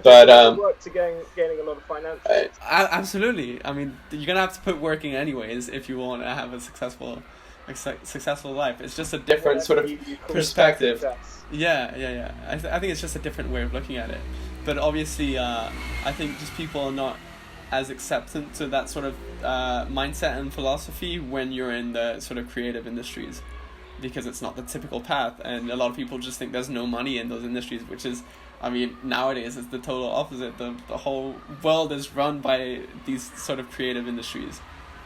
But work to gaining a lot of financial. Absolutely. I mean, you're gonna have to put work in anyways if you want to have a successful life. It's just a different sort of perspective. Yeah. I think it's just a different way of looking at it. But obviously, I think just people are not as acceptant to that sort of mindset and philosophy when you're in the sort of creative industries, because it's not the typical path, and a lot of people just think there's no money in those industries, which is, I mean, nowadays it's the total opposite. The whole world is run by these sort of creative industries,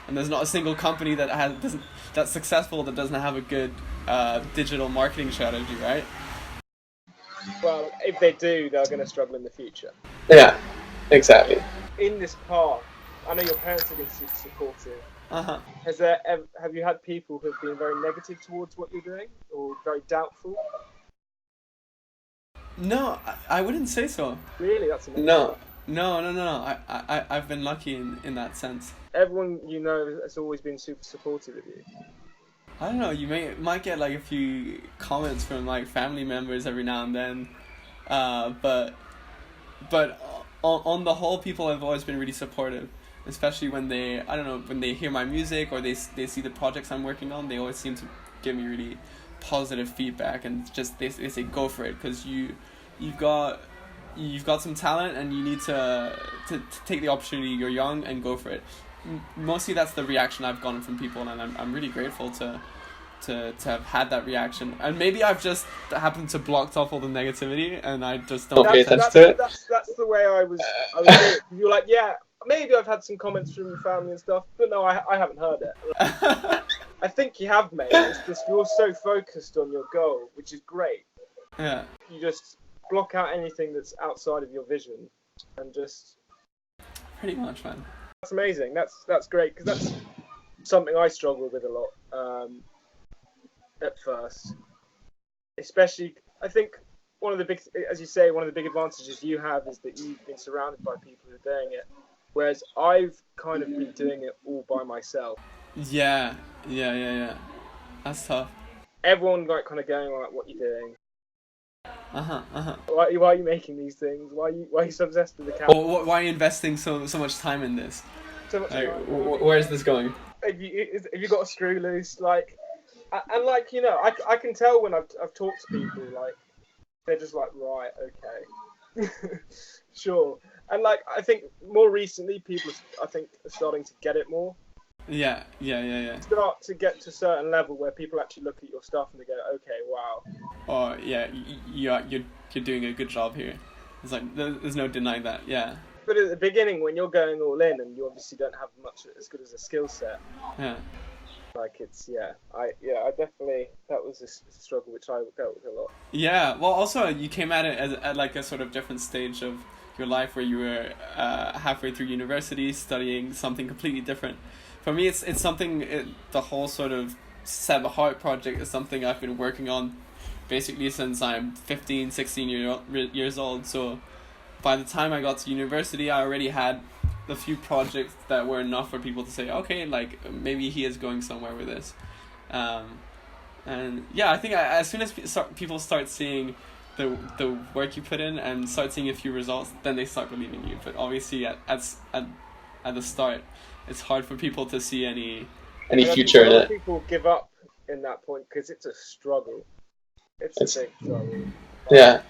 and there's not a single company that's successful that doesn't have a good digital marketing strategy, right? Well, if they do, they're going to struggle in the future. Yeah, exactly. In this path, I know your parents have been super supportive. Have you had people who have been very negative towards what you're doing, or very doubtful? No, I wouldn't say so. Really? That's amazing. No. I've been lucky in that sense. Everyone you know has always been super supportive of you. I don't know, you might get like a few comments from like family members every now and then, but on the whole, people have always been really supportive, especially when they hear my music, or they see the projects I'm working on. They always seem to give me really positive feedback, and just they say go for it, because you've got some talent, and you need to take the opportunity. You're young, and go for it. Mostly that's the reaction I've gotten from people, and I'm really grateful to have had that reaction. And maybe I've just happened to block off all the negativity, and I just don't pay attention to it. That's the way I was doing. You're like, yeah, maybe I've had some comments from your family and stuff, but no, I haven't heard it. I think you have, mate. It's just you're so focused on your goal, which is great. Yeah. You just block out anything that's outside of your vision, and just. Pretty much, man. That's amazing. That's great, because that's something I struggled with a lot at first. Especially, I think one of the big advantages you have is that you've been surrounded by people who are doing it, whereas I've kind of been doing it all by myself. Yeah, yeah. That's tough. Everyone like kind of going like, "What you doing? Uh-huh. Why are you making these things? Why are you so obsessed with the camera? Well, why are you investing so much time in this? So much Like, time. where is this going? If you got a screw loose, like, and like I can tell when I've talked to people, like they're just like, right, okay, sure. And like I think more recently people I think are starting to get it more. Yeah. Start to get to a certain level where people actually look at your stuff and they go, okay, wow. Oh yeah, you're doing a good job here. It's like there's no denying that. Yeah. But at the beginning, when you're going all in and you obviously don't have much as good as a skill set, Yeah. like it's I definitely, that was a struggle which I dealt with a lot. Yeah. Well, also you came at it at like a sort of different stage of your life where you were halfway through university studying something completely different. For me, it's something. The whole sort of Seb Heart project is something I've been working on basically since I'm 15, 16 years old. So by the time I got to university, I already had a few projects that were enough for people to say, okay, like maybe he is going somewhere with this. And yeah, I think as soon as people start seeing the work you put in and start seeing a few results, then they start believing you. But obviously at the start, it's hard for people to see any future in it. People give up in that point because it's a struggle. It's a big struggle. Yeah.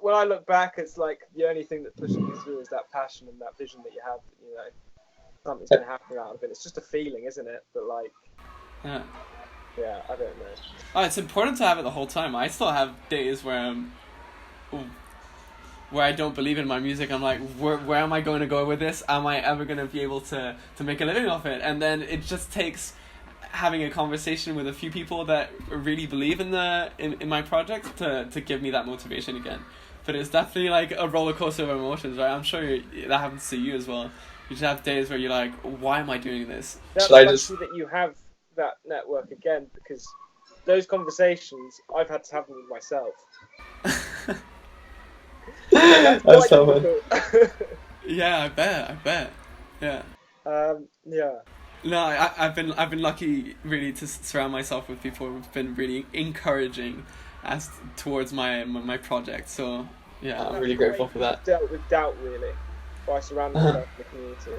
When I look back, it's like the only thing that pushes me through is that passion and that vision that you have. That, something's going to happen out of it. It's just a feeling, isn't it? But like, yeah, I don't know. Oh, it's important to have it the whole time. I still have days where I don't believe in my music. I'm like, where am I going to go with this? Am I ever going to be able to make a living off it? And then it just takes having a conversation with a few people that really believe in my project to give me that motivation again. But it's definitely like a roller coaster of emotions, right? I'm sure that happens to you as well. You just have days where you're like, why am I doing this? That's lucky that you have that network again, because those conversations I've had to have them with myself. That's so fun. Yeah, I bet. Yeah. Yeah. No, I've been lucky really to surround myself with people who've been really encouraging as towards my project. So yeah, I'm really grateful for that. Dealt with doubt really by surrounding myself with the community.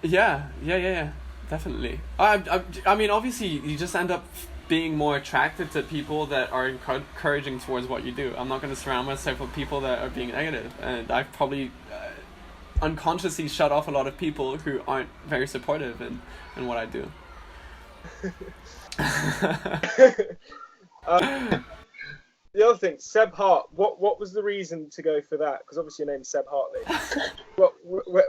Yeah, definitely. I mean, obviously, you just end up being more attracted to people that are encouraging towards what you do. I'm not going to surround myself with people that are being negative, and I've probably unconsciously shut off a lot of people who aren't very supportive in what I do. The other thing, Seb Heart. What was the reason to go for that? Because obviously your name's Seb Hartley.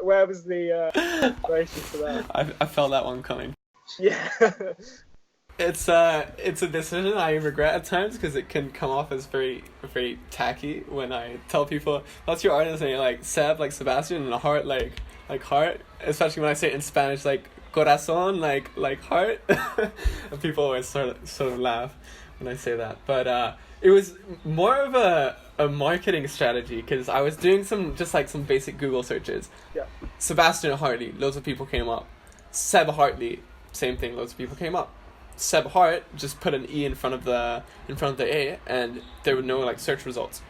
Where was the inspiration for that? I felt that one coming. Yeah. It's a decision I regret at times because it can come off as very, very tacky when I tell people that's your artist name, like Seb, like Sebastian, and Heart, like heart. Especially when I say it in Spanish, like corazón, like heart. And people always sort of laugh when I say that. But it was more of a marketing strategy because I was doing some basic Google searches. Yeah. Sebastian Hartley, loads of people came up. Seb Hartley, same thing, loads of people came up. Seb Heart, just put an E in front of the A, and there were no like search results.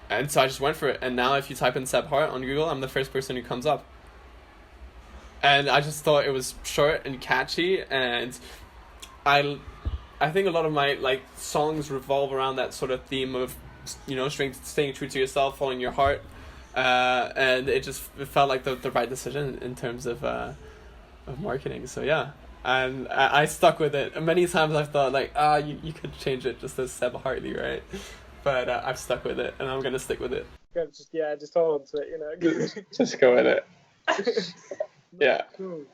And so I just went for it, and now if you type in Seb Heart on Google, I'm the first person who comes up. And I just thought it was short and catchy, and I think a lot of my like songs revolve around that sort of theme of, staying true to yourself, following your heart, and it felt like the right decision in terms of marketing. So yeah. And I stuck with it. Many times I've thought like, you could change it just as Seb Hartley, right? But I've stuck with it, and I'm gonna stick with it. Just hold on to it, Just go with it. Yeah. Cool.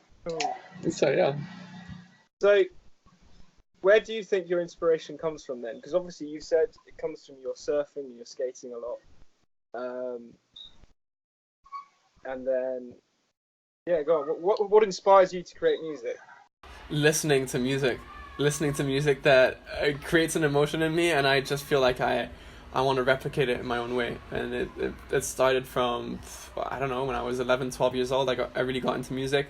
So yeah. So, where do you think your inspiration comes from then? Because obviously you said it comes from your surfing and your skating a lot. And then, yeah, go on. What inspires you to create music? Listening to music that creates an emotion in me, and I just feel like I want to replicate it in my own way. And it started from, I don't know, when I was 11, 12 years old. I really got into music.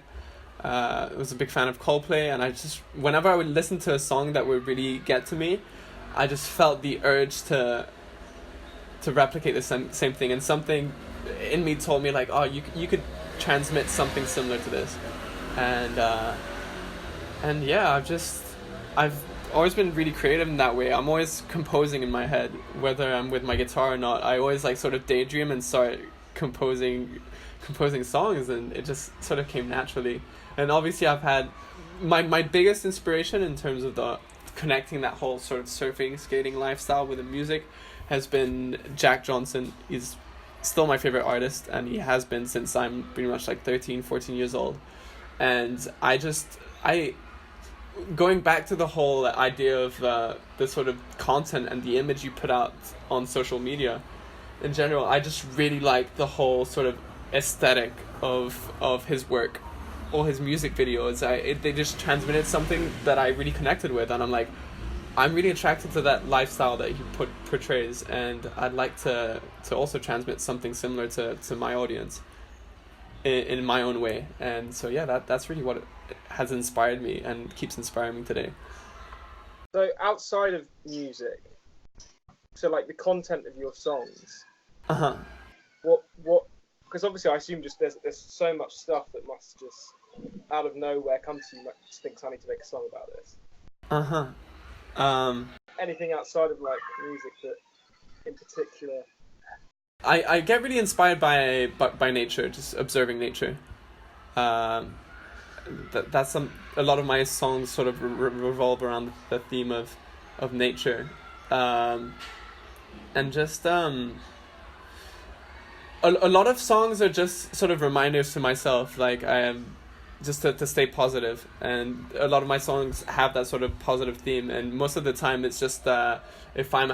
was a big fan of Coldplay, and I just, whenever I would listen to a song that would really get to me, I just felt the urge to replicate the same thing, and something in me told me like, oh, you could transmit something similar to this, and yeah, I've always been really creative in that way. I'm always composing in my head, whether I'm with my guitar or not. I always like sort of daydream and start composing songs, and it just sort of came naturally. And obviously I've had my biggest inspiration in terms of the connecting that whole sort of surfing, skating lifestyle with the music has been Jack Johnson. He's still my favorite artist, and he has been since I'm pretty much like 13, 14 years old. And going back to the whole idea of the sort of content and the image you put out on social media in general, I just really like the whole sort of aesthetic of his work. All his music videos, they just transmitted something that I really connected with, and I'm like, I'm really attracted to that lifestyle that he portrays, and I'd like to also transmit something similar to my audience in my own way. And so yeah, that's really what has inspired me and keeps inspiring me today. So outside of music, so like the content of your songs, what because obviously I assume just there's so much stuff that must just out of nowhere come to you, like just thinks I need to make a song about this. Anything outside of like music that in particular? I get really inspired by nature, just observing nature. That's a lot of my songs sort of revolve around the theme of nature, and just a lot of songs are just sort of reminders to myself, like just to stay positive, and a lot of my songs have that sort of positive theme, and most of the time it's just if I'm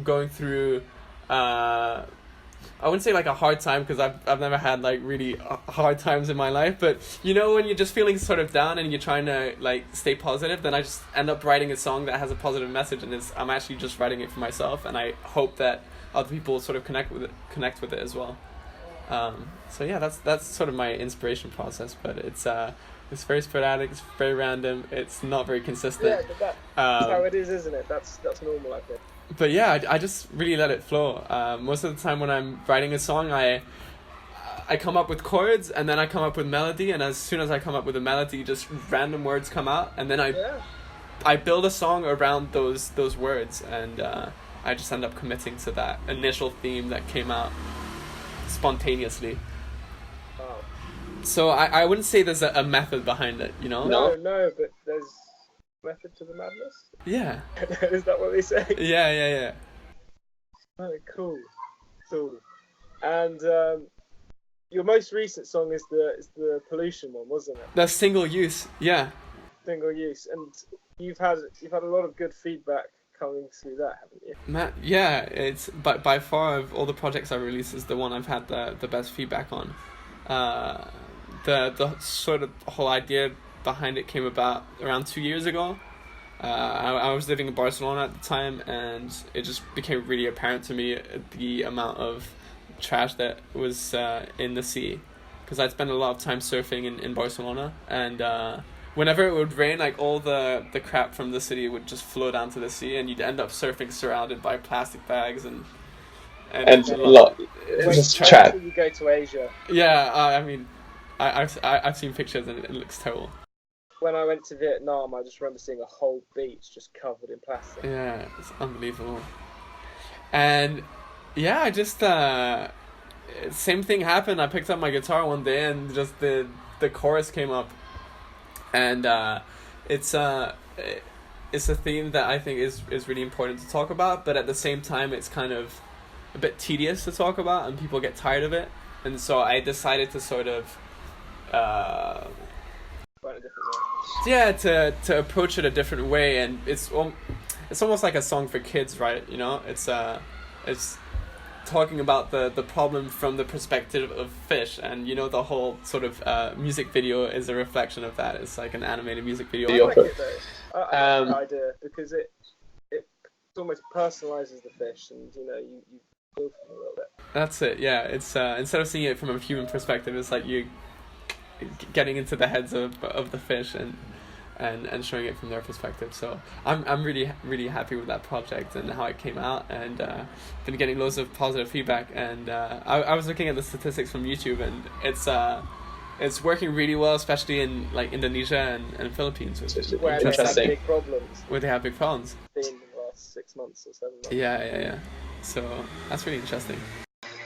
going through I wouldn't say like a hard time, because I've never had like really hard times in my life, but you know, when you're just feeling sort of down and you're trying to like stay positive, then I just end up writing a song that has a positive message, and I'm actually just writing it for myself, and I hope that other people sort of connect with it as well. So yeah, that's sort of my inspiration process, but it's very sporadic, it's very random, it's not very consistent. Yeah, but that's how it is, isn't it? That's normal, I think. But yeah, I just really let it flow. Most of the time when I'm writing a song, I come up with chords, and then I come up with melody, and as soon as I come up with a melody, just random words come out, and then I build a song around those words, and I just end up committing to that initial theme that came out spontaneously. Wow. So I wouldn't say there's a method behind it, you know? No, but there's method to the madness. Yeah. Is that what they say? Yeah. Oh, cool. And your most recent song is the pollution one, wasn't it? That's single use. Yeah. Single use, and you've had a lot of good feedback coming through that, haven't you? Yeah, it's by far of all the projects I've released is the one I've had the best feedback on. The sort of whole idea behind it came about around 2 years ago. I was living in Barcelona at the time, and it just became really apparent to me the amount of trash that was in the sea, because I'd spent a lot of time surfing in Barcelona, and whenever it would rain, like all the crap from the city would just flow down to the sea, and you'd end up surfing surrounded by plastic bags and a lot. Just trash. You go to Asia. Yeah, I mean, I've seen pictures and it looks terrible. When I went to Vietnam, I just remember seeing a whole beach just covered in plastic. Yeah, it's unbelievable. And yeah, I just same thing happened. I picked up my guitar one day, and just the chorus came up, and it's a theme that I think is really important to talk about, but at the same time it's kind of a bit tedious to talk about, and people get tired of it, and so I decided to sort of Find a different way. yeah, to approach it a different way, and it's almost like a song for kids, right? You know, it's talking about the problem from the perspective of fish, and you know, the whole sort of music video is a reflection of that. It's like an animated music video. I like it though. I like the idea, because it almost personalizes the fish, and you know, you feel for them a little bit. That's it. Yeah, it's instead of seeing it from a human perspective, it's like you getting into the heads of the fish and showing it from their perspective. So I'm really, really happy with that project and how it came out, and been getting loads of positive feedback. And I was looking at the statistics from YouTube, and it's working really well, especially in like Indonesia and Philippines, which is Where they have big problems. Where they have big problems. In the last 6 months or 7 months. Yeah. So that's really interesting.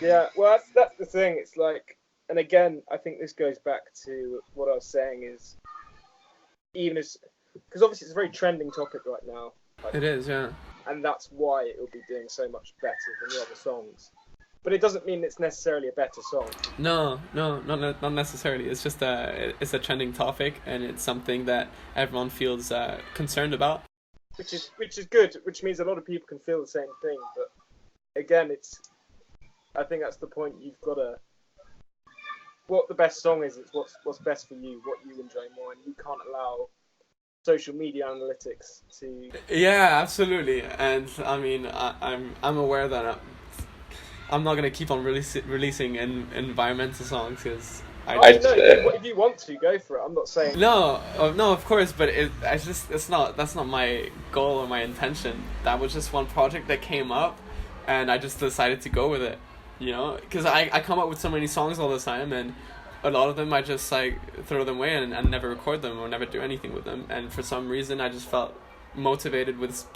Yeah, well, that's the thing. It's like, and again, I think this goes back to what I was saying is, because obviously it's a very trending topic right now. Like, it is, yeah. And that's why it will be doing so much better than the other songs. But it doesn't mean it's necessarily a better song. No, not necessarily. It's just it's a trending topic, and it's something that everyone feels concerned about. Which is good. Which means a lot of people can feel the same thing. But again, I think that's the point. You've got to. What the best song is, it's what's best for you, what you enjoy more, and you can't allow social media analytics to. Yeah, absolutely. And I mean, I'm aware that I'm not gonna keep on releasing environmental songs because if you want to, go for it. I'm not saying. No, of course, but that's not my goal or my intention. That was just one project that came up, and I just decided to go with it. You know, because I come up with so many songs all the time, and a lot of them I just like throw them away and never record them or never do anything with them. And for some reason, I just felt motivated with this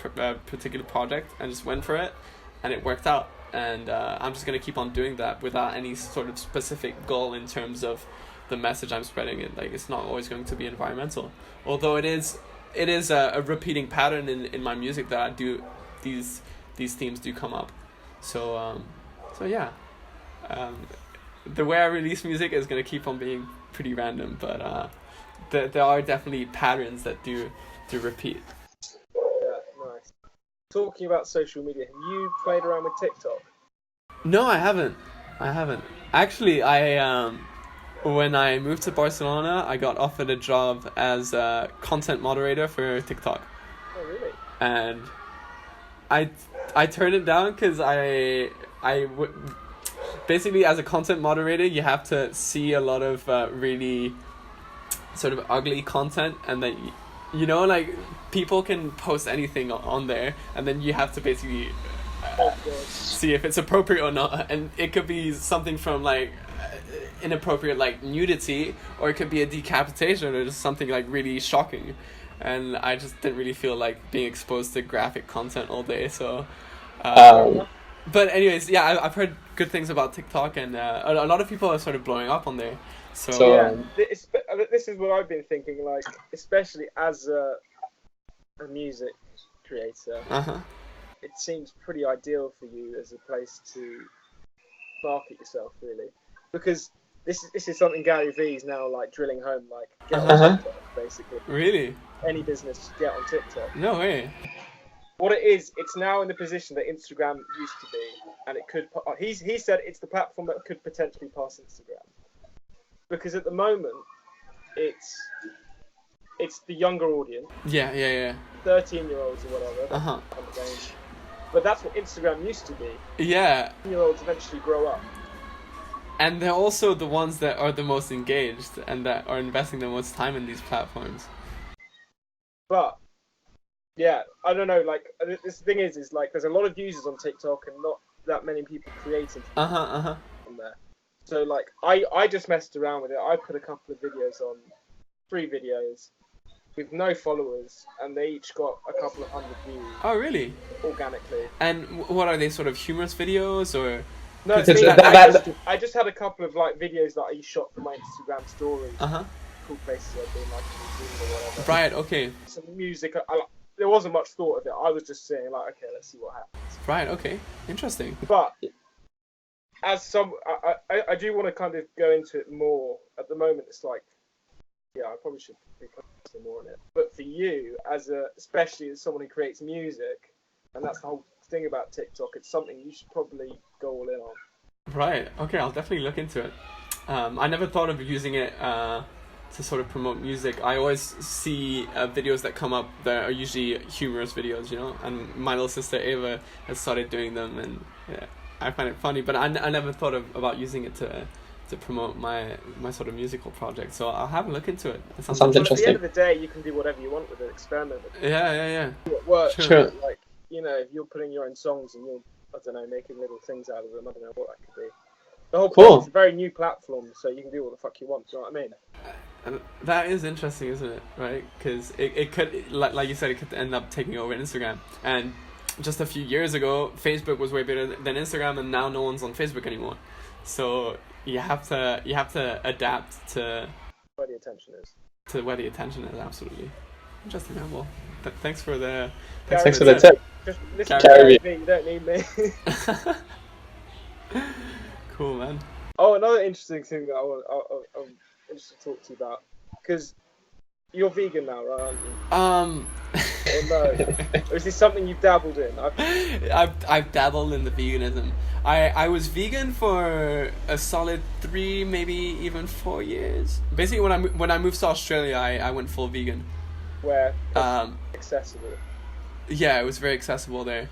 particular project and just went for it, and it worked out. And I'm just gonna keep on doing that without any sort of specific goal in terms of the message I'm spreading. It like it's not always going to be environmental, although it is a repeating pattern in my music that I do. These themes do come up, so yeah, the way I release music is gonna keep on being pretty random, but there are definitely patterns that do repeat. Yeah, nice. Talking about social media, have you played around with TikTok? No, I haven't. Actually, when I moved to Barcelona, I got offered a job as a content moderator for TikTok. Oh, really? And I turned it down because basically, as a content moderator, you have to see a lot of really sort of ugly content, and that like people can post anything on there, and then you have to basically see if it's appropriate or not. And it could be something from like inappropriate, like nudity, or it could be a decapitation or just something like really shocking. And I just didn't really feel like being exposed to graphic content all day, so. But anyways, yeah, I've heard good things about TikTok, and a lot of people are sort of blowing up on there. So yeah, this is what I've been thinking. Like, especially as a music creator, it seems pretty ideal for you as a place to market yourself, really, because this is something Gary Vee's now like drilling home. Like, get on TikTok, basically. Really? Any business, get on TikTok. No way. What it is, it's now in the position that Instagram used to be, and it could. He said it's the platform that could potentially pass Instagram, because at the moment, it's the younger audience. Yeah. 13-year-olds or whatever. But that's what Instagram used to be. Yeah. 13-year-olds eventually grow up. And they're also the ones that are the most engaged and that are investing the most time in these platforms. But yeah, I don't know. Like, this thing is like there's a lot of users on TikTok and not that many people creating on there. So like, I just messed around with it. I put a couple of videos on, 3 videos, with no followers, and they each got a couple of 100 views. Oh, really? Organically. And what are they, sort of humorous videos, or? No, I just had a couple of like videos that I shot for my Instagram stories. Cool places I've been, like in New Zealand or whatever. Right. Okay. Some music. There wasn't much thought of it. I was just saying like, okay, let's see what happens. Right. Okay. Interesting. But as I do want to kind of go into it more. At the moment, it's like, yeah, I probably should be focusing more on it. But for you, especially as someone who creates music, and that's the whole thing about TikTok, it's something you should probably go all in on. Right. Okay. I'll definitely look into it. I never thought of using it to sort of promote music. I always see videos that come up that are usually humorous videos, and my little sister Ava has started doing them, and yeah, I find it funny, but I never thought about using it to to promote my sort of musical project. So I'll have a look into it. It sounds But at interesting. the end of the day, you can do whatever you want with it. Experiment with it. Yeah. What works. True. Like, you know, if you're putting your own songs and you're, I don't know, making little things out of them, I don't know what that could be. The whole point, it's a very new platform, so you can do what the fuck you want. Do you know what I mean? And that is interesting, isn't it? Right? Because it could, like you said, it could end up taking over Instagram. And just a few years ago, Facebook was way better than Instagram, and now no one's on Facebook anymore. So you have to adapt to Where the attention is. To where the attention is. Absolutely interesting. Man. Well, thanks for the Thanks for the tip. Just listen to me. You don't need me. Cool, man. Oh, another interesting thing that I'm interested to talk to you about, because you're vegan now, right? Aren't you? Or no? Or is this something you've dabbled in? I've dabbled in the veganism. I was vegan for a solid 3, maybe even 4 years. Basically, when I moved to Australia, I went full vegan. Where accessible. Yeah, it was very accessible there.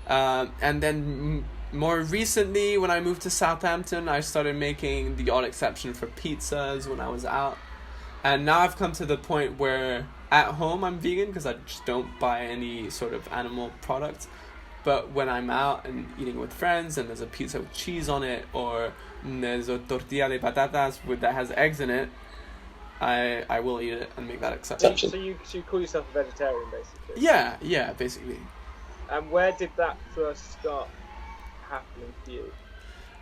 And then more recently, when I moved to Southampton, I started making the odd exception for pizzas when I was out. And now I've come to the point where at home I'm vegan because I just don't buy any sort of animal products. But when I'm out and eating with friends and there's a pizza with cheese on it, or there's a tortilla de patatas that has eggs in it, I will eat it and make that exception. So you call yourself a vegetarian, basically? Yeah, basically. And where did that first start happening for you?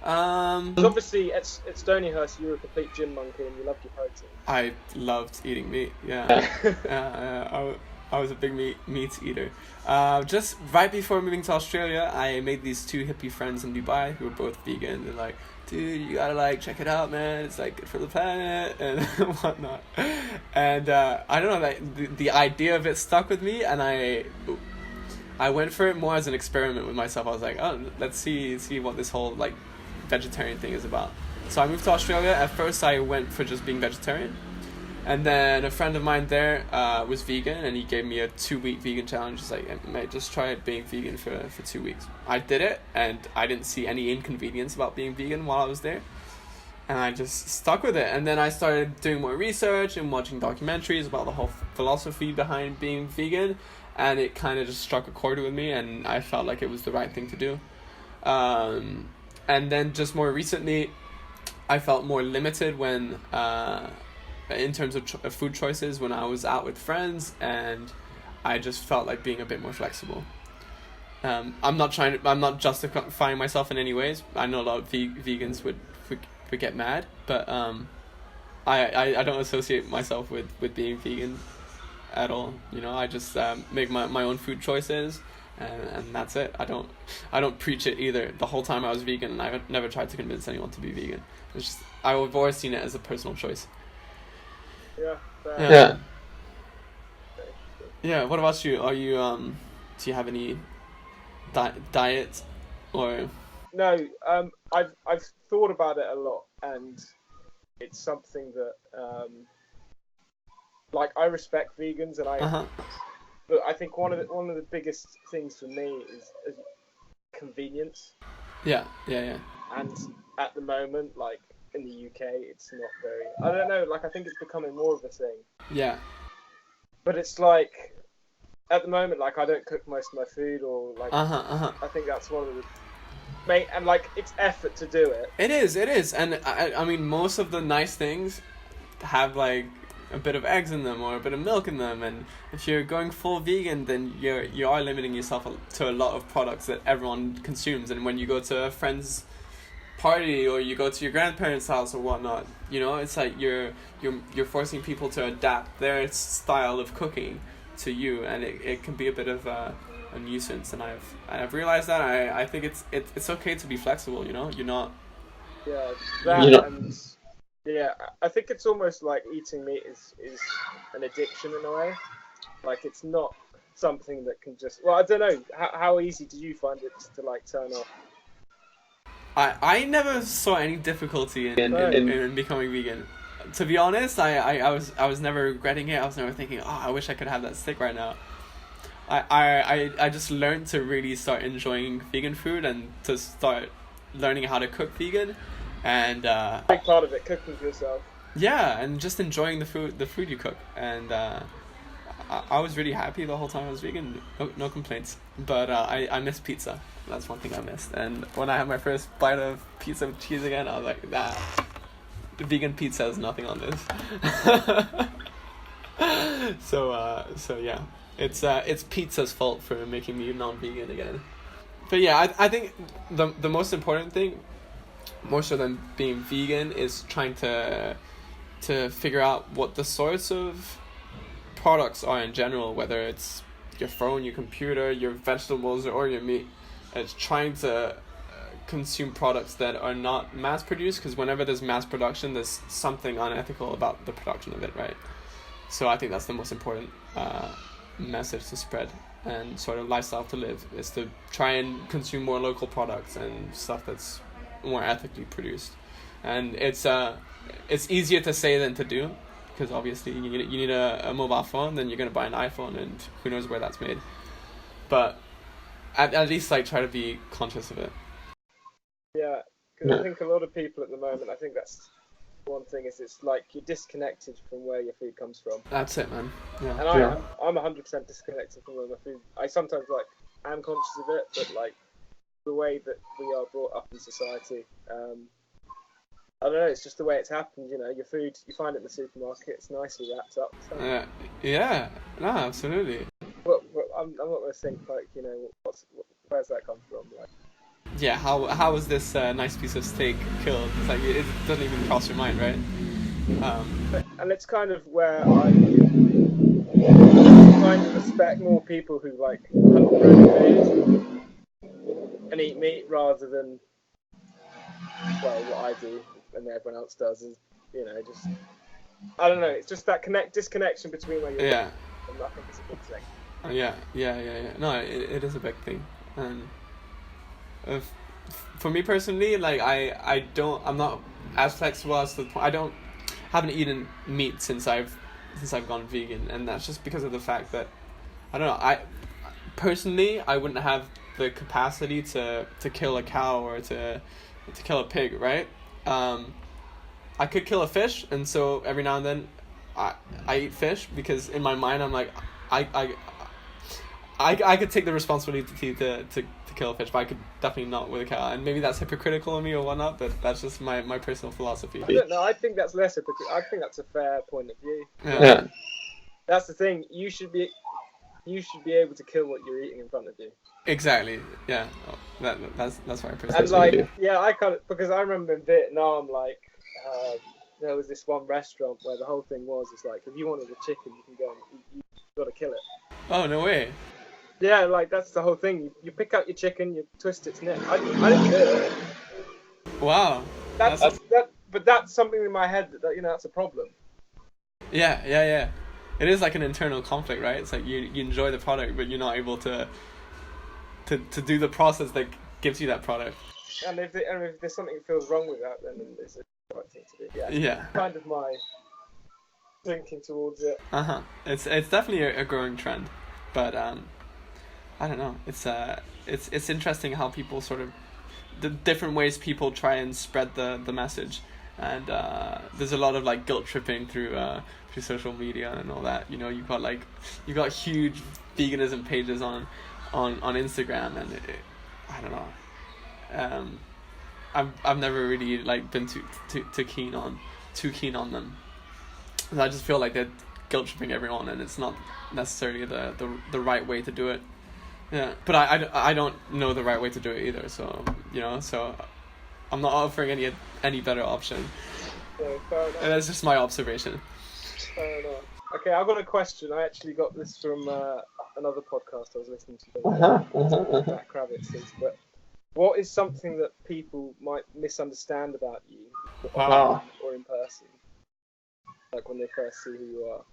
'Cause obviously at Stonyhurst you were a complete gym monkey and you loved your protein. I loved eating meat. Yeah. I was a big meat eater. Just right before moving to Australia, I made these 2 hippie friends in Dubai who were both vegan. They're like, dude, you gotta check it out, man. It's good for the planet and whatnot. And I don't know, the idea of it stuck with me, and I went for it more as an experiment with myself. I was like, oh, let's see what this whole vegetarian thing is about. So I moved to Australia. At first I went for just being vegetarian, and then a friend of mine there was vegan, and he gave me a 2-week vegan challenge. He's like, mate, just try being vegan for 2 weeks. I did it, and I didn't see any inconvenience about being vegan while I was there, and I just stuck with it. And then I started doing more research and watching documentaries about the whole philosophy behind being vegan, and it kind of just struck a chord with me, and I felt like it was the right thing to do. And then just more recently, I felt more limited when, in terms of food choices, when I was out with friends, and I just felt like being a bit more flexible. I'm not justifying myself in any ways. I know a lot of vegans would get mad, but I don't associate myself with being vegan at all. You know, I just make my own food choices. And that's it. I don't preach it either. The whole time I was vegan, and I've never tried to convince anyone to be vegan. It's just I've always seen it as a personal choice. Yeah. Yeah. What about you? Are you do you have any diet or? No. I've thought about it a lot, and it's something that I respect vegans, and But I think one of the biggest things for me is convenience. Yeah. And at the moment, in the UK, it's not very. I don't know. I think it's becoming more of a thing. Yeah. But it's at the moment, I don't cook most of my food, or I think that's one of the. Mate, and it's effort to do it. It is, and I mean most of the nice things have a bit of eggs in them or a bit of milk in them, and if you're going full vegan, then you are limiting yourself to a lot of products that everyone consumes. And when you go to a friend's party or you go to your grandparents' house or whatnot, you know, it's you're forcing people to adapt their style of cooking to you, and it can be a bit of a nuisance. And I've realized that I think it's okay to be flexible. You know, you're not. Yeah, that and. Yeah, I think it's almost like eating meat is an addiction in a way. It's not something that can just. Well, I don't know. How easy do you find it to turn off? I never saw any difficulty in becoming vegan. To be honest, I was never regretting it. I was never thinking, oh, I wish I could have that stick right now. I just learned to really start enjoying vegan food and to start learning how to cook vegan. and big part of it, cooking for yourself. yeah, and just enjoying the food you cook, and I was really happy the whole time I was vegan. No complaints. But I miss pizza. That's one thing I missed. And when I had my first bite of pizza with cheese again, I was like, nah, the vegan pizza has nothing on this. So yeah, it's pizza's fault for making me non-vegan again. But yeah, I think the most important thing, more so than being vegan, is trying to figure out what the source of products are in general, whether it's your phone, your computer, your vegetables, or your meat. It's trying to consume products that are not mass produced, because whenever there's mass production, there's something unethical about the production of it, right? So I think that's the most important message to spread and sort of lifestyle to live, is to try and consume more local products and stuff that's more ethically produced. And it's easier to say than to do, because obviously you need a mobile phone, then you're going to buy an iPhone, and who knows where that's made. But at least like try to be conscious of it. Yeah, because I think a lot of people at the moment, I think that's one thing, is it's like you're disconnected from where your food comes from. That's it, man. Yeah. And I'm 100% disconnected from where my food. I sometimes like am conscious of it, but like the way that we are brought up in society, I don't know, it's just the way it's happened, you know. Your food, you find it in the supermarket, it's nicely wrapped up. So. Yeah, no, absolutely. But I'm not going to think, like, you know, where's that come from? Like, yeah, how was this nice piece of steak killed? It's like, it doesn't even cross your mind, right? And it's kind of where I kind of respect more people who, like, hunt their own food and eat meat rather than, well, what I do and everyone else does is, you know, just, I don't know, it's just that disconnection between where you're and I think it's a good thing. Yeah. No, it is a big thing. And for me personally, like, I'm not as flexible as the point. Haven't eaten meat since I've gone vegan, and that's just because of the fact that, I don't know, I wouldn't have the capacity to kill a cow or to kill a pig, right? I could kill a fish, and so every now and then I eat fish, because in my mind I'm like, I could take the responsibility to kill a fish, but I could definitely not with a cow. And maybe that's hypocritical of me or whatnot, but that's just my personal philosophy. I don't know, I think that's less hypocritical. I think that's a fair point of view. Yeah. That's the thing, you should be able to kill what you're eating in front of you. Exactly. Yeah. That's what I personally and like do. Yeah, I kind of, because I remember in Vietnam, like there was this one restaurant where the whole thing was like, if you wanted a chicken, you can go and you got to kill it. Oh, no way. Yeah, like that's the whole thing. You pick out your chicken, you twist its neck. I didn't do it. Wow. But that's something in my head that, you know, that's a problem. Yeah. It is like an internal conflict, right? It's like you enjoy the product, but you're not able to do the process that gives you that product. And if there's something that feels wrong with that, then it's the right thing to do. Yeah. Kind of my thinking towards it. It's definitely a growing trend, but I don't know. It's interesting how people sort of, the different ways people try and spread the message, and there's a lot of like guilt tripping through social media and all that. You know, you've got huge veganism pages on Instagram, and I don't know. I've never really like been too keen on them. I just feel like they're guilt tripping everyone, and it's not necessarily the right way to do it. Yeah, but I don't know the right way to do it either. So, you know, so I'm not offering any better option. Yeah, fair enough. And that's just my observation. Fair enough. Okay, I've got a question. I actually got this from another podcast I was listening to. Matt Kravitz's. But what is something that people might misunderstand about you, or in person, like when they first see who you are?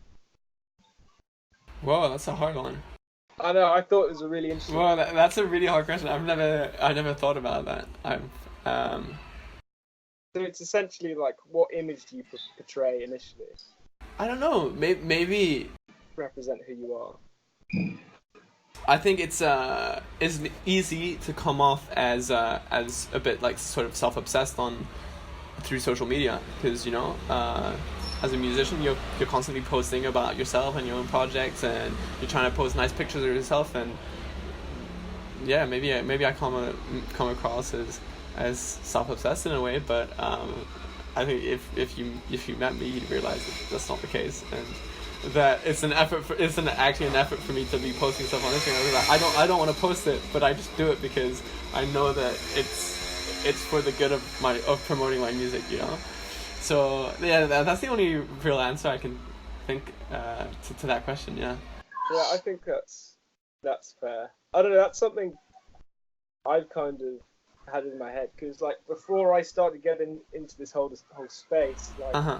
Whoa, that's a hard one. I know. I thought it was a really interesting. Well, that's a really hard question. I never thought about that. So it's essentially like, what image do you portray initially? I don't know. Maybe represent who you are. I think it's easy to come off as a bit like sort of self-obsessed on through social media, because as a musician, you're constantly posting about yourself and your own projects, and you're trying to post nice pictures of yourself. And yeah, maybe I come across as self-obsessed in a way, but I think if you met me, you'd realize that that's not the case, and that it's actually an effort for me to be posting stuff on Instagram. I don't want to post it, but I just do it because I know that it's for the good of promoting my music, So yeah, that's the only real answer I can think to that question. Yeah. Yeah, I think that's fair. I don't know. That's something I've kind of had in my head, because like before I started getting into this whole space, like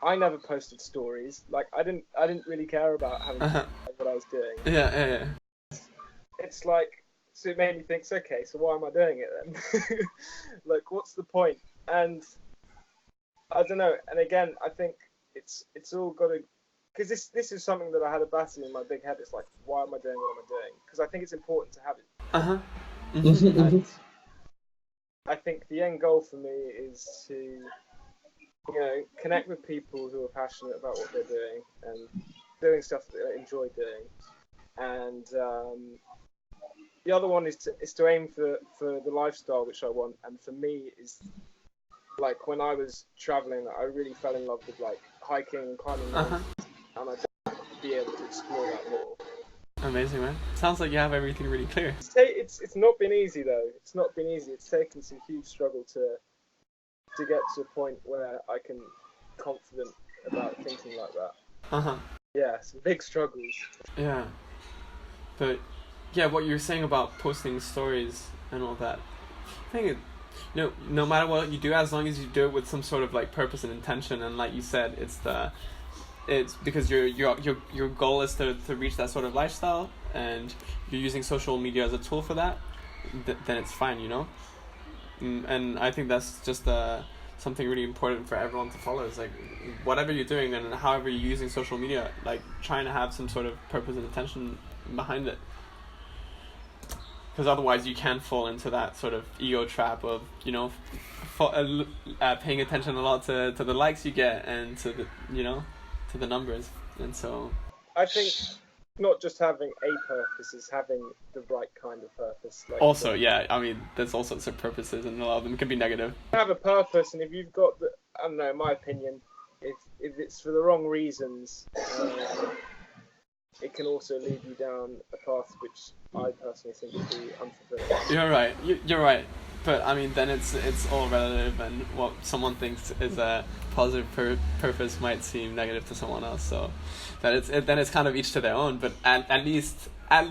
I never posted stories. Like I didn't really care about having to like what I was doing. Yeah. It's like, so it made me think, okay, so why am I doing it then? Like, what's the point? And I don't know. And again, I think it's all got to, because this is something that I had a battle in my big head. It's like, why am I doing what am I doing? Because I think it's important to have it. And I think the end goal for me is to, connect with people who are passionate about what they're doing and doing stuff that they enjoy doing. And the other one is to aim for the lifestyle which I want. And for me is, like, when I was traveling, I really fell in love with like hiking and climbing mountains, and I just want to be able to explore that more. Amazing, man. Sounds like you have everything really clear. It's not been easy though. It's not been easy. It's taken some huge struggle to get to a point where I can be confident about thinking like that. Yeah, some big struggles. Yeah, but yeah, what you're saying about posting stories and all that, I think no matter what you do, as long as you do it with some sort of like purpose and intention, and like you said, it's because your goal is to reach that sort of lifestyle, and you're using social media as a tool for that, then it's fine, and I think that's just something really important for everyone to follow. Is like, whatever you're doing and however you're using social media, like trying to have some sort of purpose and intention behind it, because otherwise you can fall into that sort of ego trap of paying attention a lot to the likes you get and to the numbers. And so I think not just having a purpose, is having the right kind of purpose. Like, also, yeah, I mean, there's all sorts of purposes, and a lot of them can be negative. Have a purpose, and if you've got I don't know, in my opinion, if it's for the wrong reasons, it can also lead you down a path which I personally think would be unfulfilling. You're right. You're right. But I mean, then it's all relative, and what someone thinks is a positive purpose might seem negative to someone else. So then it's kind of each to their own. But at least I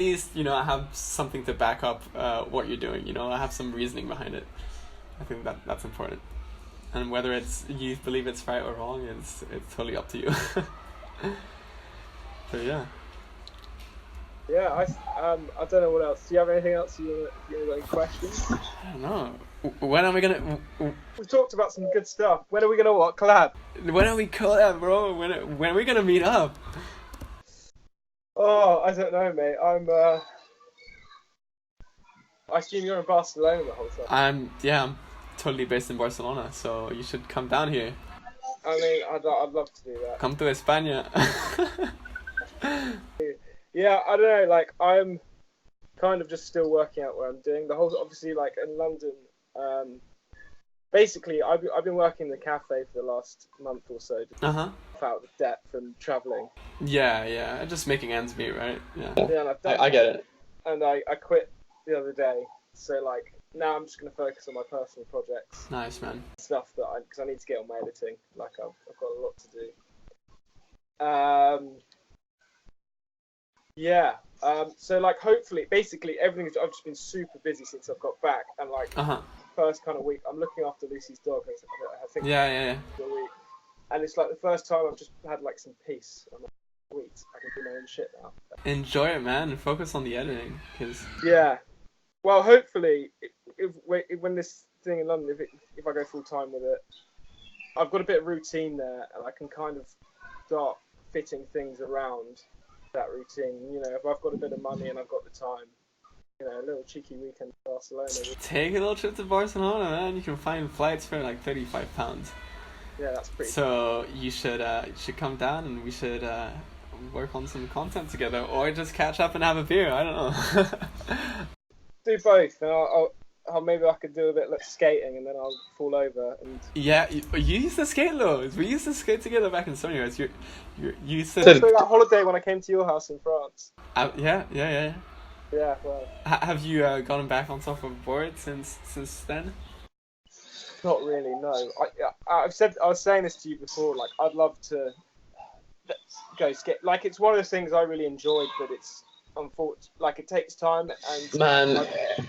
have something to back up what you're doing. I have some reasoning behind it. I think that's important. And whether you believe it's right or wrong, it's totally up to you. So yeah. Yeah, I don't know what else. Do you have anything else you got any questions? I don't know. When are we gonna? We've talked about some good stuff. When are we gonna collab? When are we collab, bro? When are we gonna meet up? Oh, I don't know, mate. I assume you're in Barcelona the whole time. I'm totally based in Barcelona, so you should come down here. I mean, I'd love to do that. Come to España. Yeah, I don't know, like, I'm kind of just still working out what I'm doing. The whole, obviously, like, in London, basically, I've been working in the cafe for the last month or so, just out of debt from travelling. Yeah, just making ends meet, right? Yeah, and I get it. And I quit the other day, so, like, now I'm just going to focus on my personal projects. Nice, man. Stuff because I need to get on my editing, like, I've got a lot to do. Yeah. So like, hopefully, basically everything. I've just been super busy since I've got back, and like first kind of week, I'm looking after Lucy's dog. I think. Yeah. The week, and it's like the first time I've just had like some peace. I'm like, sweet, I can do my own shit now. Enjoy it, man, and focus on the editing, cause. Yeah. Well, hopefully, when this thing in London, if I go full time with it, I've got a bit of routine there, and I can kind of start fitting things around that routine. If I've got a bit of money and I've got the time, a little cheeky weekend in Barcelona. Take a little trip to Barcelona, man. You can find flights for like £35. Yeah, that's pretty. So you should come down and we should work on some content together, or just catch up and have a beer. I don't know. Do both, and I'll maybe I could do a bit like skating, and then I'll fall over. And Yeah, you used to skate loads. We used to skate together back in summer years. You used to. that holiday when I came to your house in France. Yeah. Yeah, well, Have you gotten back on top of a board since then? not really. No, I was saying this to you before. Like, I'd love to go skate. Like, it's one of those things I really enjoyed, but it's unfortunate. Like, it takes time, and Man,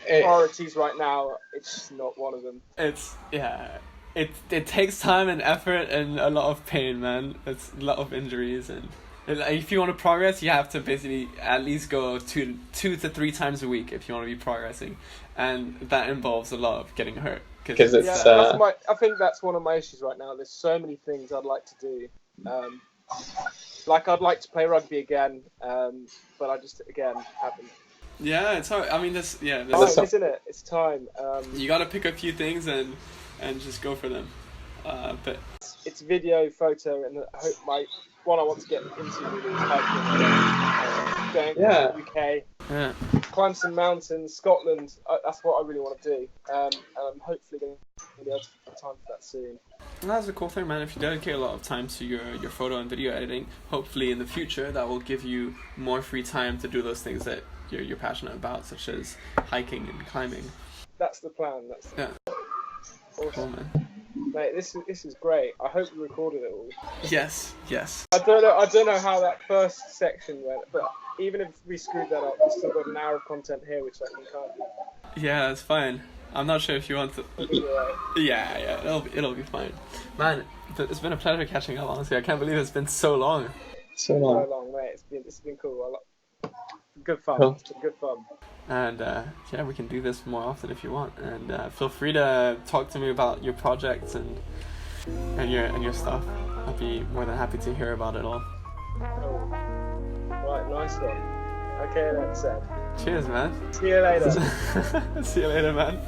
priorities right now, it's not one of them. It takes time and effort and a lot of pain, man. It's a lot of injuries, and if you want to progress, you have to basically at least go two to 3 times a week if you want to be progressing, and that involves a lot of getting hurt. Because I think that's one of my issues right now. There's so many things I'd like to do. Like, I'd like to play rugby again, but I just haven't. Yeah, it's hard. I mean, isn't it? It's time. You got to pick a few things and just go for them. But it's video, photo, and I hope one I want to get into really is hiking. Going to the UK, climb some mountains, Scotland. That's what I really want to do. And I'm hopefully going to be able to find time for that soon. And that's a cool thing, man. If you dedicate a lot of time to your photo and video editing, hopefully in the future that will give you more free time to do those things that you're passionate about, such as hiking and climbing. That's the plan. Awesome. Cool, man. Mate, this is great. I hope you recorded it all. Yes. I don't know how that first section went, but even if we screwed that up, we've still got an hour of content here, which I think can't be. Yeah, it's fine. I'm not sure if you want to. Yeah, it'll be fine, man. It's been a pleasure catching up. Honestly, I can't believe it's been so long. So long, mate. It's been cool. Good fun. Cool. It's been good fun. And we can do this more often if you want. And feel free to talk to me about your projects and your stuff. I'd be more than happy to hear about it all. Cool. Right, nice one. Okay then, Seb. Cheers, man. See you later. See you later, man.